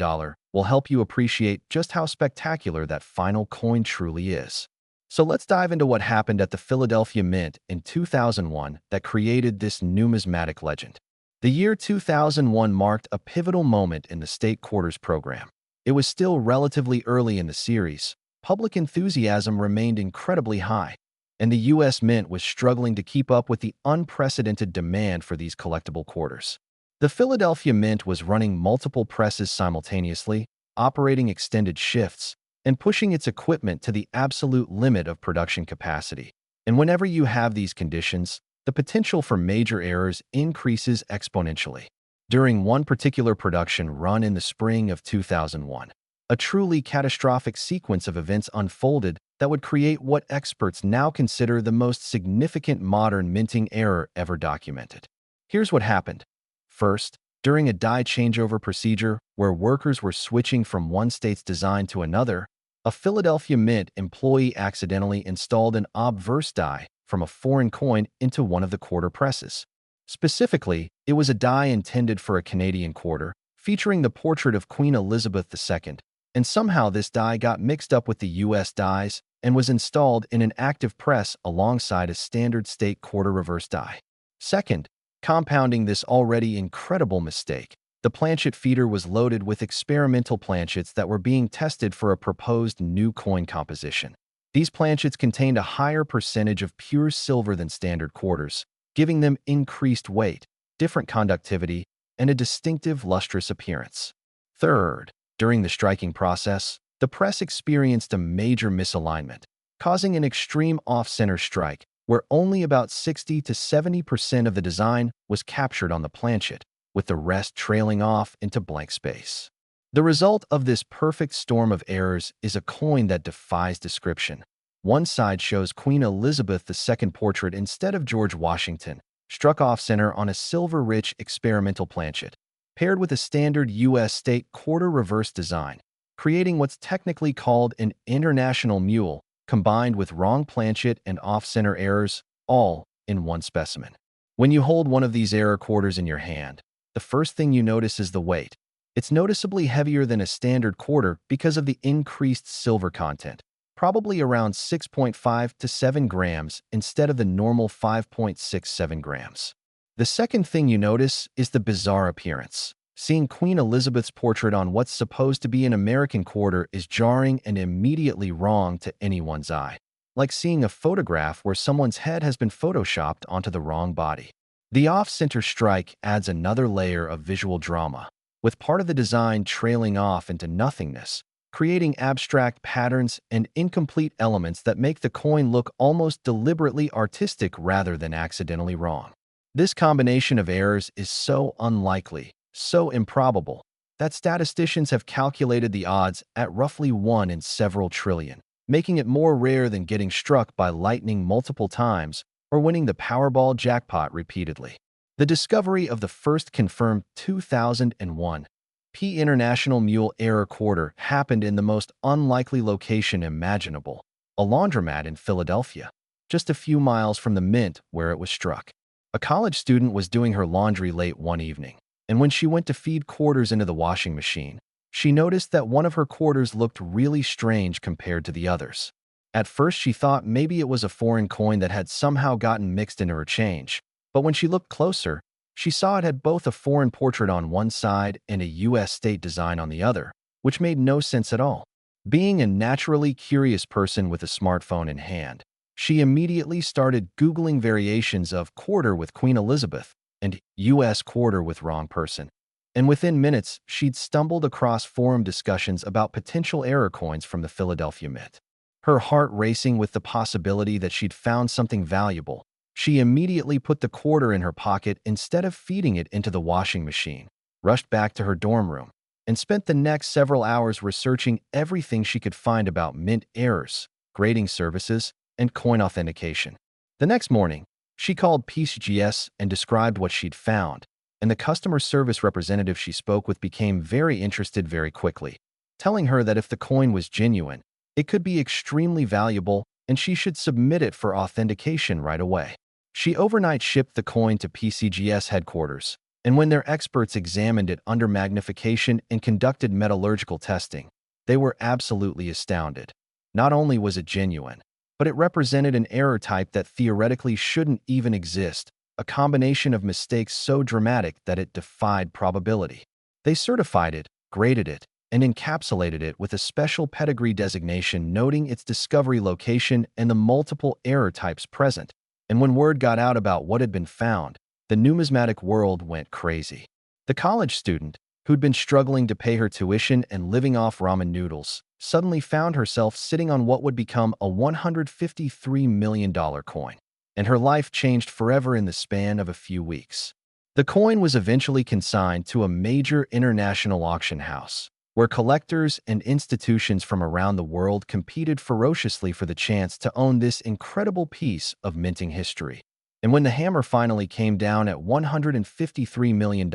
will help you appreciate just how spectacular that final coin truly is. So let's dive into what happened at the Philadelphia Mint in 2001 that created this numismatic legend. The year 2001 marked a pivotal moment in the state quarters program. It was still relatively early in the series, public enthusiasm remained incredibly high, and the U.S. Mint was struggling to keep up with the unprecedented demand for these collectible quarters. The Philadelphia Mint was running multiple presses simultaneously, operating extended shifts, and pushing its equipment to the absolute limit of production capacity. And whenever you have these conditions, the potential for major errors increases exponentially. During one particular production run in the spring of 2001, a truly catastrophic sequence of events unfolded that would create what experts now consider the most significant modern minting error ever documented. Here's what happened. First, during a die changeover procedure where workers were switching from one state's design to another, a Philadelphia Mint employee accidentally installed an obverse die from a foreign coin into one of the quarter presses. Specifically, it was a die intended for a Canadian quarter, featuring the portrait of Queen Elizabeth II, and somehow this die got mixed up with the U.S. dies and was installed in an active press alongside a standard state quarter reverse die. Second, compounding this already incredible mistake, the planchet feeder was loaded with experimental planchets that were being tested for a proposed new coin composition. These planchets contained a higher percentage of pure silver than standard quarters, giving them increased weight, different conductivity, and a distinctive lustrous appearance. Third, during the striking process, the press experienced a major misalignment, causing an extreme off-center strike where only about 60 to 70% of the design was captured on the planchet, with the rest trailing off into blank space. The result of this perfect storm of errors is a coin that defies description. One side shows Queen Elizabeth II portrait instead of George Washington, struck off-center on a silver-rich experimental planchet, paired with a standard U.S. state quarter reverse design, creating what's technically called an international mule, combined with wrong planchet and off-center errors, all in one specimen. When you hold one of these error quarters in your hand, the first thing you notice is the weight. It's noticeably heavier than a standard quarter because of the increased silver content, probably around 6.5 to 7 grams instead of the normal 5.67 grams. The second thing you notice is the bizarre appearance. Seeing Queen Elizabeth's portrait on what's supposed to be an American quarter is jarring and immediately wrong to anyone's eye, like seeing a photograph where someone's head has been photoshopped onto the wrong body. The off-center strike adds another layer of visual drama, with part of the design trailing off into nothingness, creating abstract patterns and incomplete elements that make the coin look almost deliberately artistic rather than accidentally wrong. This combination of errors is so unlikely, so improbable, that statisticians have calculated the odds at roughly 1 in several trillion, making it more rare than getting struck by lightning multiple times or winning the Powerball jackpot repeatedly. The discovery of the first confirmed 2001 P International Mule Error Quarter happened in the most unlikely location imaginable, a laundromat in Philadelphia, just a few miles from the mint where it was struck. A college student was doing her laundry late one evening, and when she went to feed quarters into the washing machine, she noticed that one of her quarters looked really strange compared to the others. At first, she thought maybe it was a foreign coin that had somehow gotten mixed into her change, but when she looked closer, she saw it had both a foreign portrait on one side and a U.S. state design on the other, which made no sense at all. Being a naturally curious person with a smartphone in hand, she immediately started Googling variations of quarter with Queen Elizabeth and U.S. quarter with wrong person. And within minutes, she'd stumbled across forum discussions about potential error coins from the Philadelphia Mint. Her heart racing with the possibility that she'd found something valuable, she immediately put the quarter in her pocket instead of feeding it into the washing machine, rushed back to her dorm room, and spent the next several hours researching everything she could find about mint errors, grading services, and coin authentication. The next morning, she called PCGS and described what she'd found, and the customer service representative she spoke with became very interested very quickly, telling her that if the coin was genuine, it could be extremely valuable and she should submit it for authentication right away. She overnight shipped the coin to PCGS headquarters, and when their experts examined it under magnification and conducted metallurgical testing, they were absolutely astounded. Not only was it genuine, but it represented an error type that theoretically shouldn't even exist, a combination of mistakes so dramatic that it defied probability. They certified it, graded it, and encapsulated it with a special pedigree designation noting its discovery location and the multiple error types present. And when word got out about what had been found, the numismatic world went crazy. The college student, who'd been struggling to pay her tuition and living off ramen noodles, suddenly found herself sitting on what would become a $153 million coin. And her life changed forever in the span of a few weeks. The coin was eventually consigned to a major international auction house, where collectors and institutions from around the world competed ferociously for the chance to own this incredible piece of minting history. And when the hammer finally came down at $153 million,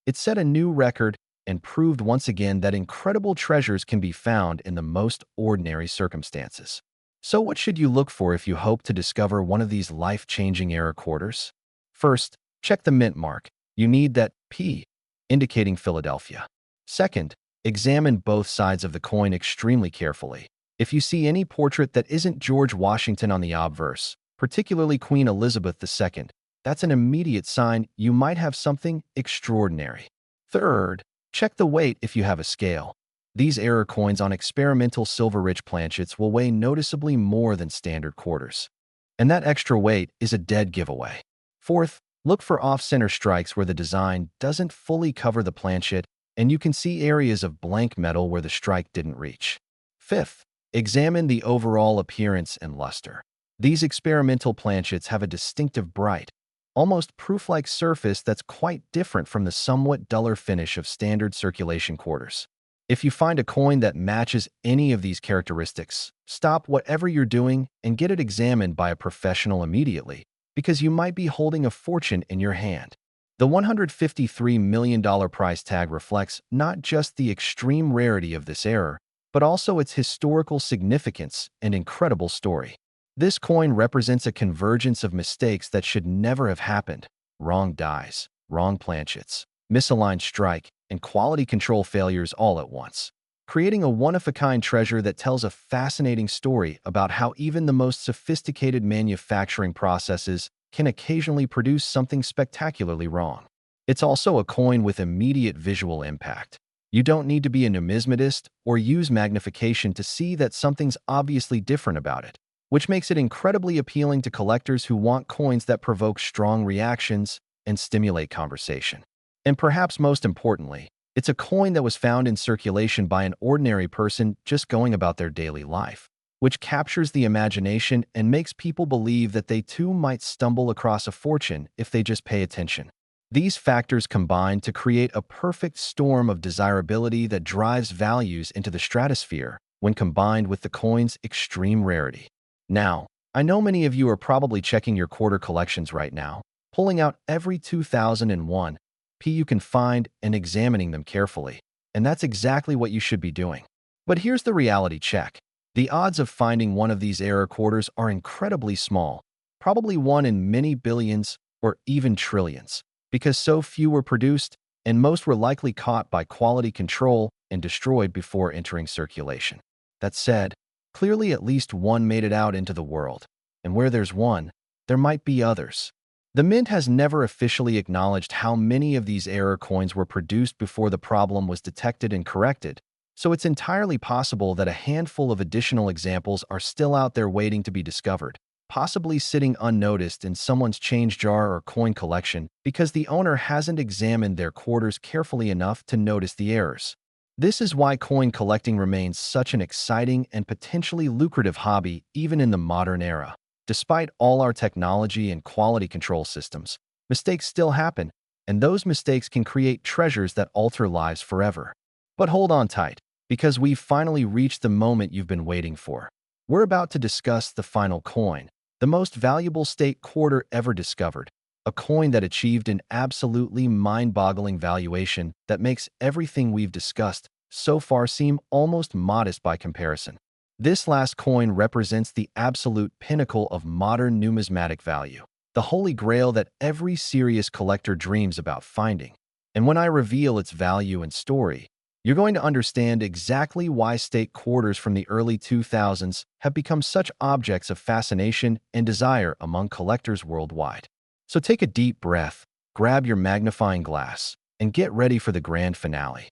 it set a new record and proved once again that incredible treasures can be found in the most ordinary circumstances. So what should you look for if you hope to discover one of these life-changing error quarters? First, check the mint mark. You need that P, indicating Philadelphia. Second, examine both sides of the coin extremely carefully. If you see any portrait that isn't George Washington on the obverse, particularly Queen Elizabeth II, that's an immediate sign you might have something extraordinary. Third, check the weight if you have a scale. These error coins on experimental silver-rich planchets will weigh noticeably more than standard quarters. And that extra weight is a dead giveaway. Fourth, look for off-center strikes where the design doesn't fully cover the planchet and you can see areas of blank metal where the strike didn't reach. Fifth, examine the overall appearance and luster. These experimental planchets have a distinctive bright, almost proof-like surface that's quite different from the somewhat duller finish of standard circulation quarters. If you find a coin that matches any of these characteristics, stop whatever you're doing and get it examined by a professional immediately, because you might be holding a fortune in your hand. The $153 million price tag reflects not just the extreme rarity of this error, but also its historical significance and incredible story. This coin represents a convergence of mistakes that should never have happened: wrong dies, wrong planchets, misaligned strike, and quality control failures all at once, creating a one-of-a-kind treasure that tells a fascinating story about how even the most sophisticated manufacturing processes can occasionally produce something spectacularly wrong. It's also a coin with immediate visual impact. You don't need to be a numismatist or use magnification to see that something's obviously different about it, which makes it incredibly appealing to collectors who want coins that provoke strong reactions and stimulate conversation. And perhaps most importantly, it's a coin that was found in circulation by an ordinary person just going about their daily life, which captures the imagination and makes people believe that they too might stumble across a fortune if they just pay attention. These factors combine to create a perfect storm of desirability that drives values into the stratosphere when combined with the coin's extreme rarity. Now, I know many of you are probably checking your quarter collections right now, pulling out every 2001 P you can find and examining them carefully. And that's exactly what you should be doing. But here's the reality check. The odds of finding one of these error quarters are incredibly small, probably one in many billions or even trillions, because so few were produced and most were likely caught by quality control and destroyed before entering circulation. That said, clearly at least one made it out into the world, and where there's one, there might be others. The Mint has never officially acknowledged how many of these error coins were produced before the problem was detected and corrected, so it's entirely possible that a handful of additional examples are still out there waiting to be discovered, possibly sitting unnoticed in someone's change jar or coin collection because the owner hasn't examined their quarters carefully enough to notice the errors. This is why coin collecting remains such an exciting and potentially lucrative hobby even in the modern era. Despite all our technology and quality control systems, mistakes still happen, and those mistakes can create treasures that alter lives forever. But hold on tight, because we've finally reached the moment you've been waiting for. We're about to discuss the final coin, the most valuable state quarter ever discovered, a coin that achieved an absolutely mind-boggling valuation that makes everything we've discussed so far seem almost modest by comparison. This last coin represents the absolute pinnacle of modern numismatic value, the holy grail that every serious collector dreams about finding. And when I reveal its value and story, you're going to understand exactly why state quarters from the early 2000s have become such objects of fascination and desire among collectors worldwide. So take a deep breath, grab your magnifying glass, and get ready for the grand finale.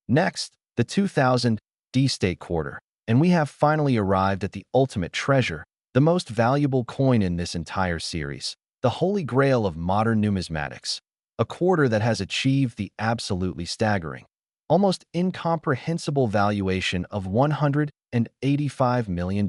Next, the 2000 D state quarter, and we have finally arrived at the ultimate treasure, the most valuable coin in this entire series, the holy grail of modern numismatics, a quarter that has achieved the absolutely staggering, almost incomprehensible valuation of $185 million.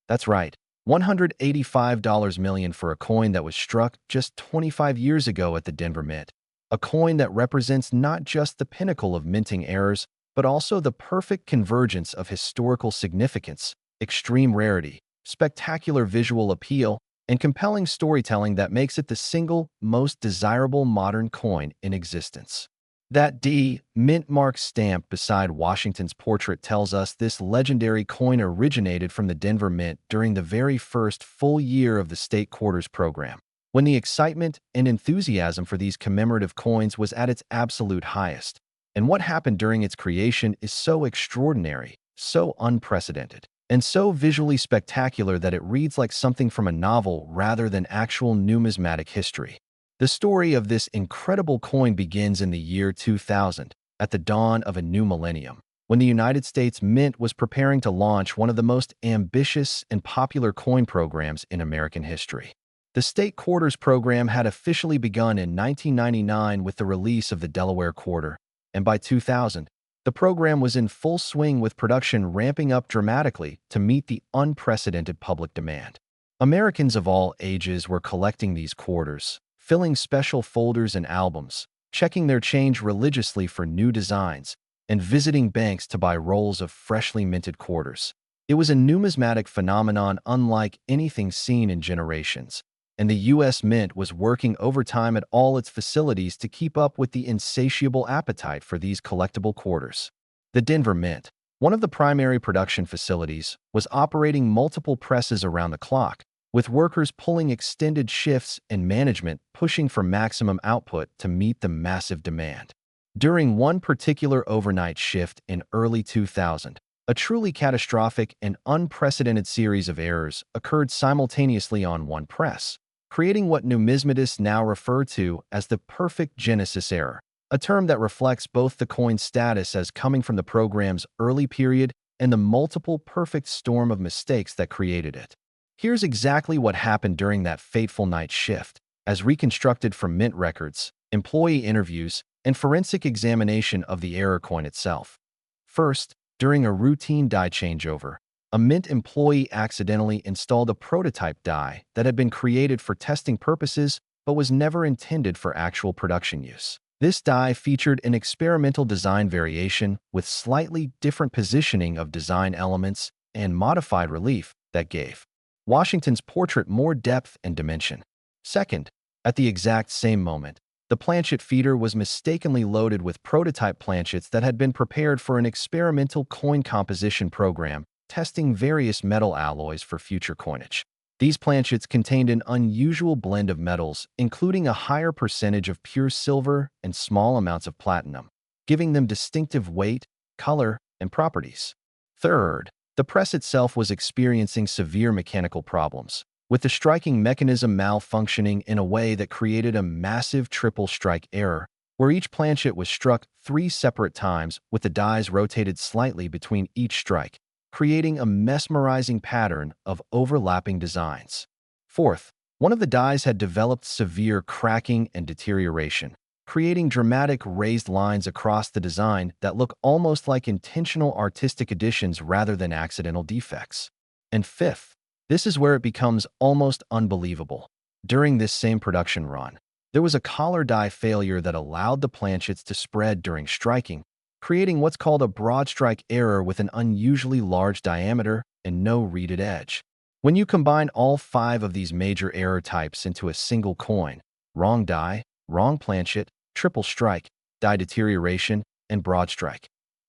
That's right, $185 million for a coin that was struck just 25 years ago at the Denver Mint, a coin that represents not just the pinnacle of minting errors, but also the perfect convergence of historical significance, extreme rarity, spectacular visual appeal, and compelling storytelling that makes it the single most desirable modern coin in existence. That D mint mark stamp beside Washington's portrait tells us this legendary coin originated from the Denver Mint during the very first full year of the state quarters program, when the excitement and enthusiasm for these commemorative coins was at its absolute highest. And what happened during its creation is so extraordinary, so unprecedented, and so visually spectacular that it reads like something from a novel rather than actual numismatic history. The story of this incredible coin begins in the year 2000, at the dawn of a new millennium, when the United States Mint was preparing to launch one of the most ambitious and popular coin programs in American history. The state quarters program had officially begun in 1999 with the release of the Delaware Quarter, and by 2000, the program was in full swing with production ramping up dramatically to meet the unprecedented public demand. Americans of all ages were collecting these quarters, filling special folders and albums, checking their change religiously for new designs, and visiting banks to buy rolls of freshly minted quarters. It was a numismatic phenomenon unlike anything seen in generations, and the U.S. Mint was working overtime at all its facilities to keep up with the insatiable appetite for these collectible quarters. The Denver Mint, one of the primary production facilities, was operating multiple presses around the clock, with workers pulling extended shifts and management pushing for maximum output to meet the massive demand. During one particular overnight shift in early 2000, a truly catastrophic and unprecedented series of errors occurred simultaneously on one press, creating what numismatists now refer to as the perfect genesis error, a term that reflects both the coin's status as coming from the program's early period and the multiple perfect storm of mistakes that created it. Here's exactly what happened during that fateful night shift, as reconstructed from Mint records, employee interviews, and forensic examination of the error coin itself. First, during a routine die changeover, a Mint employee accidentally installed a prototype die that had been created for testing purposes but was never intended for actual production use. This die featured an experimental design variation with slightly different positioning of design elements and modified relief that gave Washington's portrait more depth and dimension. Second, at the exact same moment, the planchet feeder was mistakenly loaded with prototype planchets that had been prepared for an experimental coin composition program, testing various metal alloys for future coinage. These planchets contained an unusual blend of metals, including a higher percentage of pure silver and small amounts of platinum, giving them distinctive weight, color, and properties. Third, the press itself was experiencing severe mechanical problems, with the striking mechanism malfunctioning in a way that created a massive triple strike error, where each planchet was struck 3 separate times with the dies rotated slightly between each strike, creating a mesmerizing pattern of overlapping designs. Fourth, one of the dies had developed severe cracking and deterioration, creating dramatic raised lines across the design that look almost like intentional artistic additions rather than accidental defects. And fifth, this is where it becomes almost unbelievable. During this same production run, there was a collar die failure that allowed the planchets to spread during striking, creating what's called a broad strike error with an unusually large diameter and no reeded edge. When you combine all 5 of these major error types into a single coin, wrong die, wrong planchet, triple strike, die deterioration, and broad strike,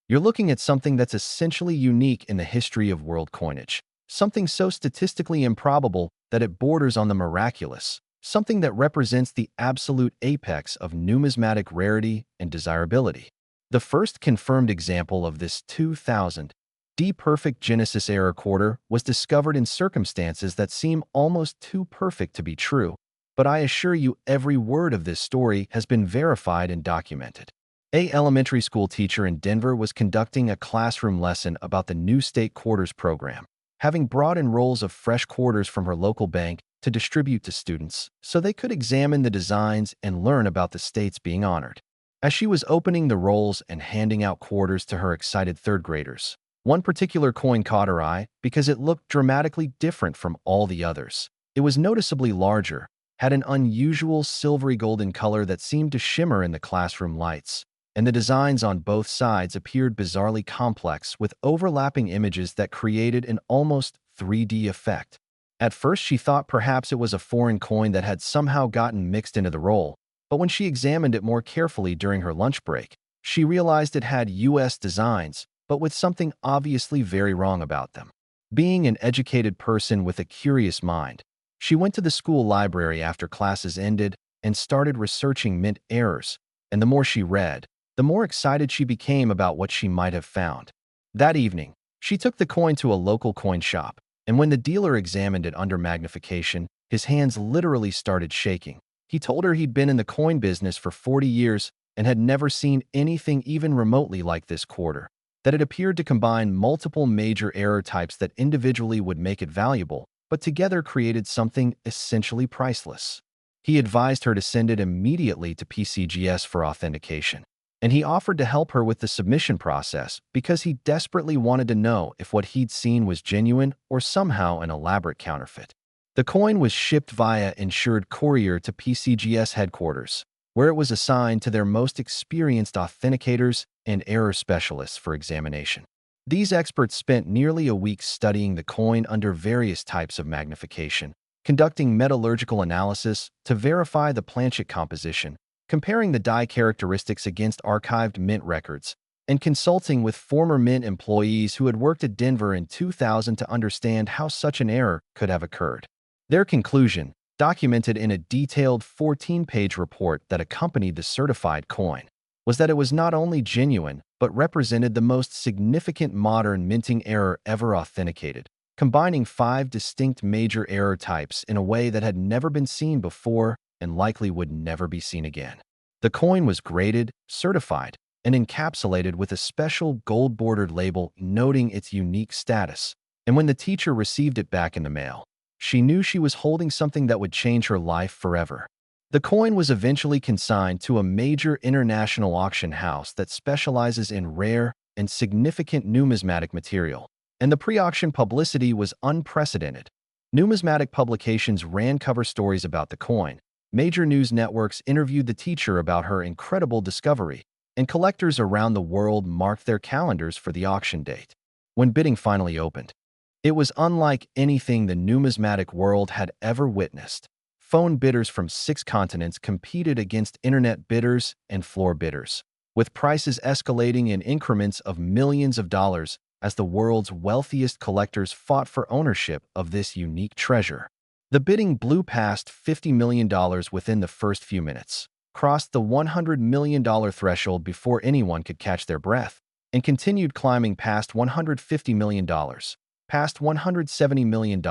you're looking at something that's essentially unique in the history of world coinage. Something so statistically improbable that it borders on the miraculous, something that represents the absolute apex of numismatic rarity and desirability. The first confirmed example of this 2000 D-perfect Genesis error quarter was discovered in circumstances that seem almost too perfect to be true, but I assure you every word of this story has been verified and documented. An elementary school teacher in Denver was conducting a classroom lesson about the new state quarters program, having brought in rolls of fresh quarters from her local bank to distribute to students so they could examine the designs and learn about the states being honored. As she was opening the rolls and handing out quarters to her excited third graders, one particular coin caught her eye because it looked dramatically different from all the others. It was noticeably larger, had an unusual silvery golden color that seemed to shimmer in the classroom lights, and the designs on both sides appeared bizarrely complex with overlapping images that created an almost 3D effect. At first, she thought perhaps it was a foreign coin that had somehow gotten mixed into the roll, but when she examined it more carefully during her lunch break, she realized it had US designs, but with something obviously very wrong about them. Being an educated person with a curious mind, she went to the school library after classes ended and started researching mint errors, and the more she read, the more excited she became about what she might have found. That evening, she took the coin to a local coin shop, and when the dealer examined it under magnification, his hands literally started shaking. He told her he'd been in the coin business for 40 years and had never seen anything even remotely like this quarter, that it appeared to combine multiple major error types that individually would make it valuable, but together created something essentially priceless. He advised her to send it immediately to PCGS for authentication, and he offered to help her with the submission process because he desperately wanted to know if what he'd seen was genuine or somehow an elaborate counterfeit. The coin was shipped via insured courier to PCGS headquarters, where it was assigned to their most experienced authenticators and error specialists for examination. These experts spent nearly a week studying the coin under various types of magnification, conducting metallurgical analysis to verify the planchet composition, comparing the die characteristics against archived mint records, and consulting with former mint employees who had worked at Denver in 2000 to understand how such an error could have occurred. Their conclusion, documented in a detailed 14-page report that accompanied the certified coin, was that it was not only genuine, but represented the most significant modern minting error ever authenticated, combining 5 distinct major error types in a way that had never been seen before and likely would never be seen again. The coin was graded, certified, and encapsulated with a special gold-bordered label noting its unique status, and when the teacher received it back in the mail, she knew she was holding something that would change her life forever. The coin was eventually consigned to a major international auction house that specializes in rare and significant numismatic material, and the pre-auction publicity was unprecedented. Numismatic publications ran cover stories about the coin, major news networks interviewed the teacher about her incredible discovery, and collectors around the world marked their calendars for the auction date. When bidding finally opened, It was unlike anything the numismatic world had ever witnessed. Phone bidders from 6 continents competed against internet bidders and floor bidders, with prices escalating in increments of millions of dollars as the world's wealthiest collectors fought for ownership of this unique treasure. The bidding blew past $50 million within the first few minutes, crossed the $100 million threshold before anyone could catch their breath, and continued climbing past $150 million, past $170 million,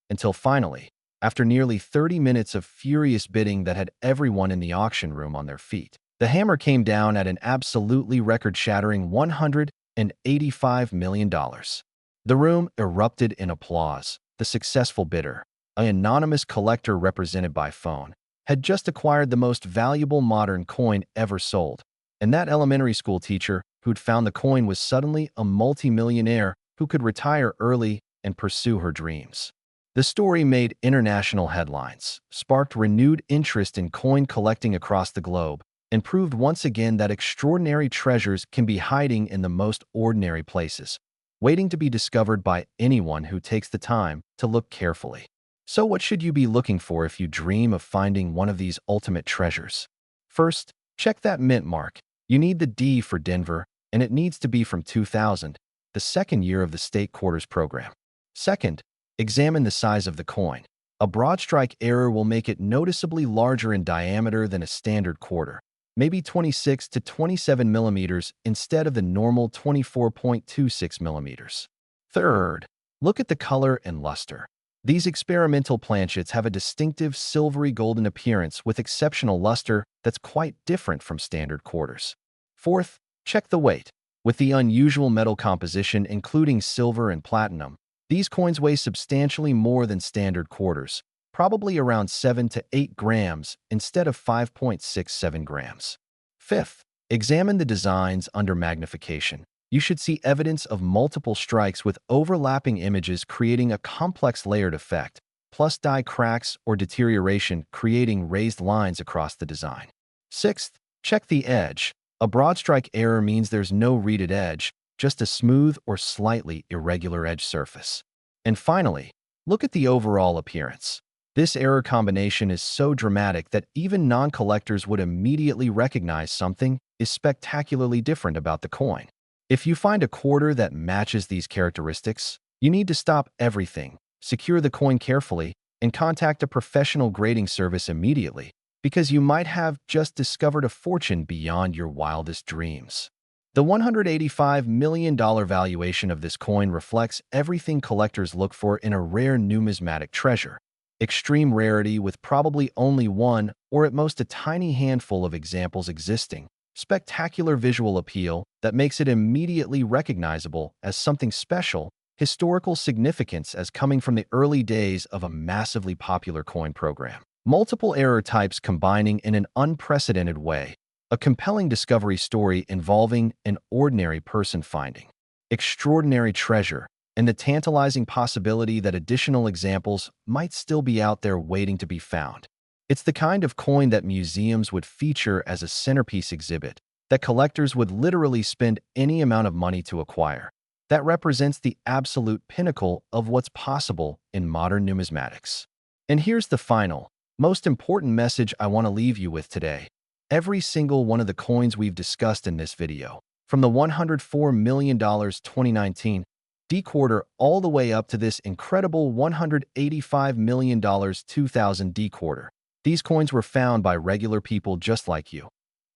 until finally, after nearly 30 minutes of furious bidding that had everyone in the auction room on their feet, the hammer came down at an absolutely record-shattering $185 million. The room erupted in applause. The successful bidder, an anonymous collector represented by phone, had just acquired the most valuable modern coin ever sold, and that elementary school teacher who'd found the coin was suddenly a multimillionaire who could retire early and pursue her dreams. The story made international headlines, sparked renewed interest in coin collecting across the globe, and proved once again that extraordinary treasures can be hiding in the most ordinary places, waiting to be discovered by anyone who takes the time to look carefully. So what should you be looking for if you dream of finding one of these ultimate treasures? First, check that mint mark. You need the D for Denver, and it needs to be from 2000, the second year of the state quarters program. Second, examine the size of the coin. A broad strike error will make it noticeably larger in diameter than a standard quarter, maybe 26 to 27 millimeters instead of the normal 24.26 millimeters. Third, look at the color and luster. These experimental planchets have a distinctive silvery golden appearance with exceptional luster that's quite different from standard quarters. Fourth, check the weight. With the unusual metal composition including silver and platinum, these coins weigh substantially more than standard quarters, probably around 7 to 8 grams instead of 5.67 grams. Fifth, examine the designs under magnification. You should see evidence of multiple strikes with overlapping images creating a complex layered effect, plus die cracks or deterioration creating raised lines across the design. Sixth, check the edge. A broad strike error means there's no reeded edge, just a smooth or slightly irregular edge surface. And finally, look at the overall appearance. This error combination is so dramatic that even non-collectors would immediately recognize something is spectacularly different about the coin. If you find a quarter that matches these characteristics, you need to stop everything, secure the coin carefully, and contact a professional grading service immediately, because you might have just discovered a fortune beyond your wildest dreams. The $185 million valuation of this coin reflects everything collectors look for in a rare numismatic treasure: extreme rarity with probably only one or at most a tiny handful of examples existing, spectacular visual appeal that makes it immediately recognizable as something special, historical significance as coming from the early days of a massively popular coin program, multiple error types combining in an unprecedented way, a compelling discovery story involving an ordinary person finding extraordinary treasure, and the tantalizing possibility that additional examples might still be out there waiting to be found. It's the kind of coin that museums would feature as a centerpiece exhibit, that collectors would literally spend any amount of money to acquire. That represents the absolute pinnacle of what's possible in modern numismatics. And here's the final, most important message I want to leave you with today. Every single one of the coins we've discussed in this video, from the $104 million 2019 D quarter all the way up to this incredible $185 million 2000 D quarter, these coins were found by regular people just like you.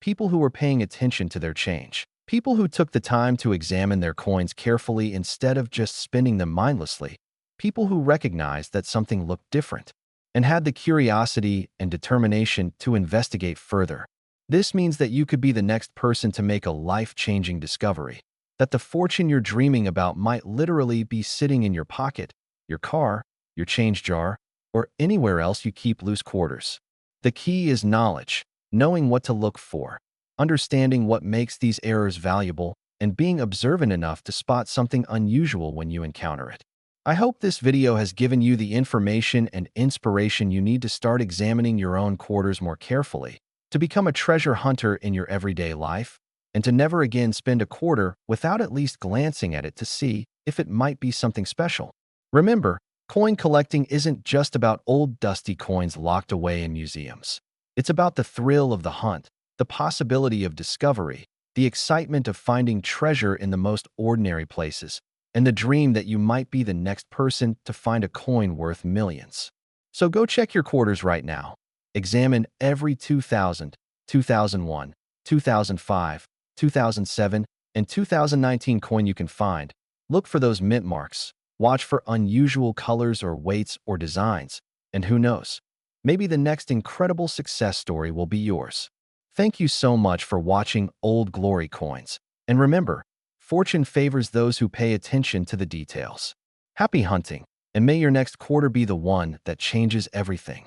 People who were paying attention to their change. People who took the time to examine their coins carefully instead of just spending them mindlessly. People who recognized that something looked different and had the curiosity and determination to investigate further. This means that you could be the next person to make a life-changing discovery, that the fortune you're dreaming about might literally be sitting in your pocket, your car, your change jar, or anywhere else you keep loose quarters. The key is knowledge, knowing what to look for, understanding what makes these errors valuable, and being observant enough to spot something unusual when you encounter it. I hope this video has given you the information and inspiration you need to start examining your own quarters more carefully, to become a treasure hunter in your everyday life, and to never again spend a quarter without at least glancing at it to see if it might be something special. Remember, coin collecting isn't just about old dusty coins locked away in museums. It's about the thrill of the hunt, the possibility of discovery, the excitement of finding treasure in the most ordinary places, and the dream that you might be the next person to find a coin worth millions. So go check your quarters right now. Examine every 2000, 2001, 2005, 2007, and 2019 coin you can find. Look for those mint marks. Watch for unusual colors or weights or designs. And who knows? Maybe the next incredible success story will be yours. Thank you so much for watching Old Glory Coins. And remember, fortune favors those who pay attention to the details. Happy hunting, and may your next quarter be the one that changes everything.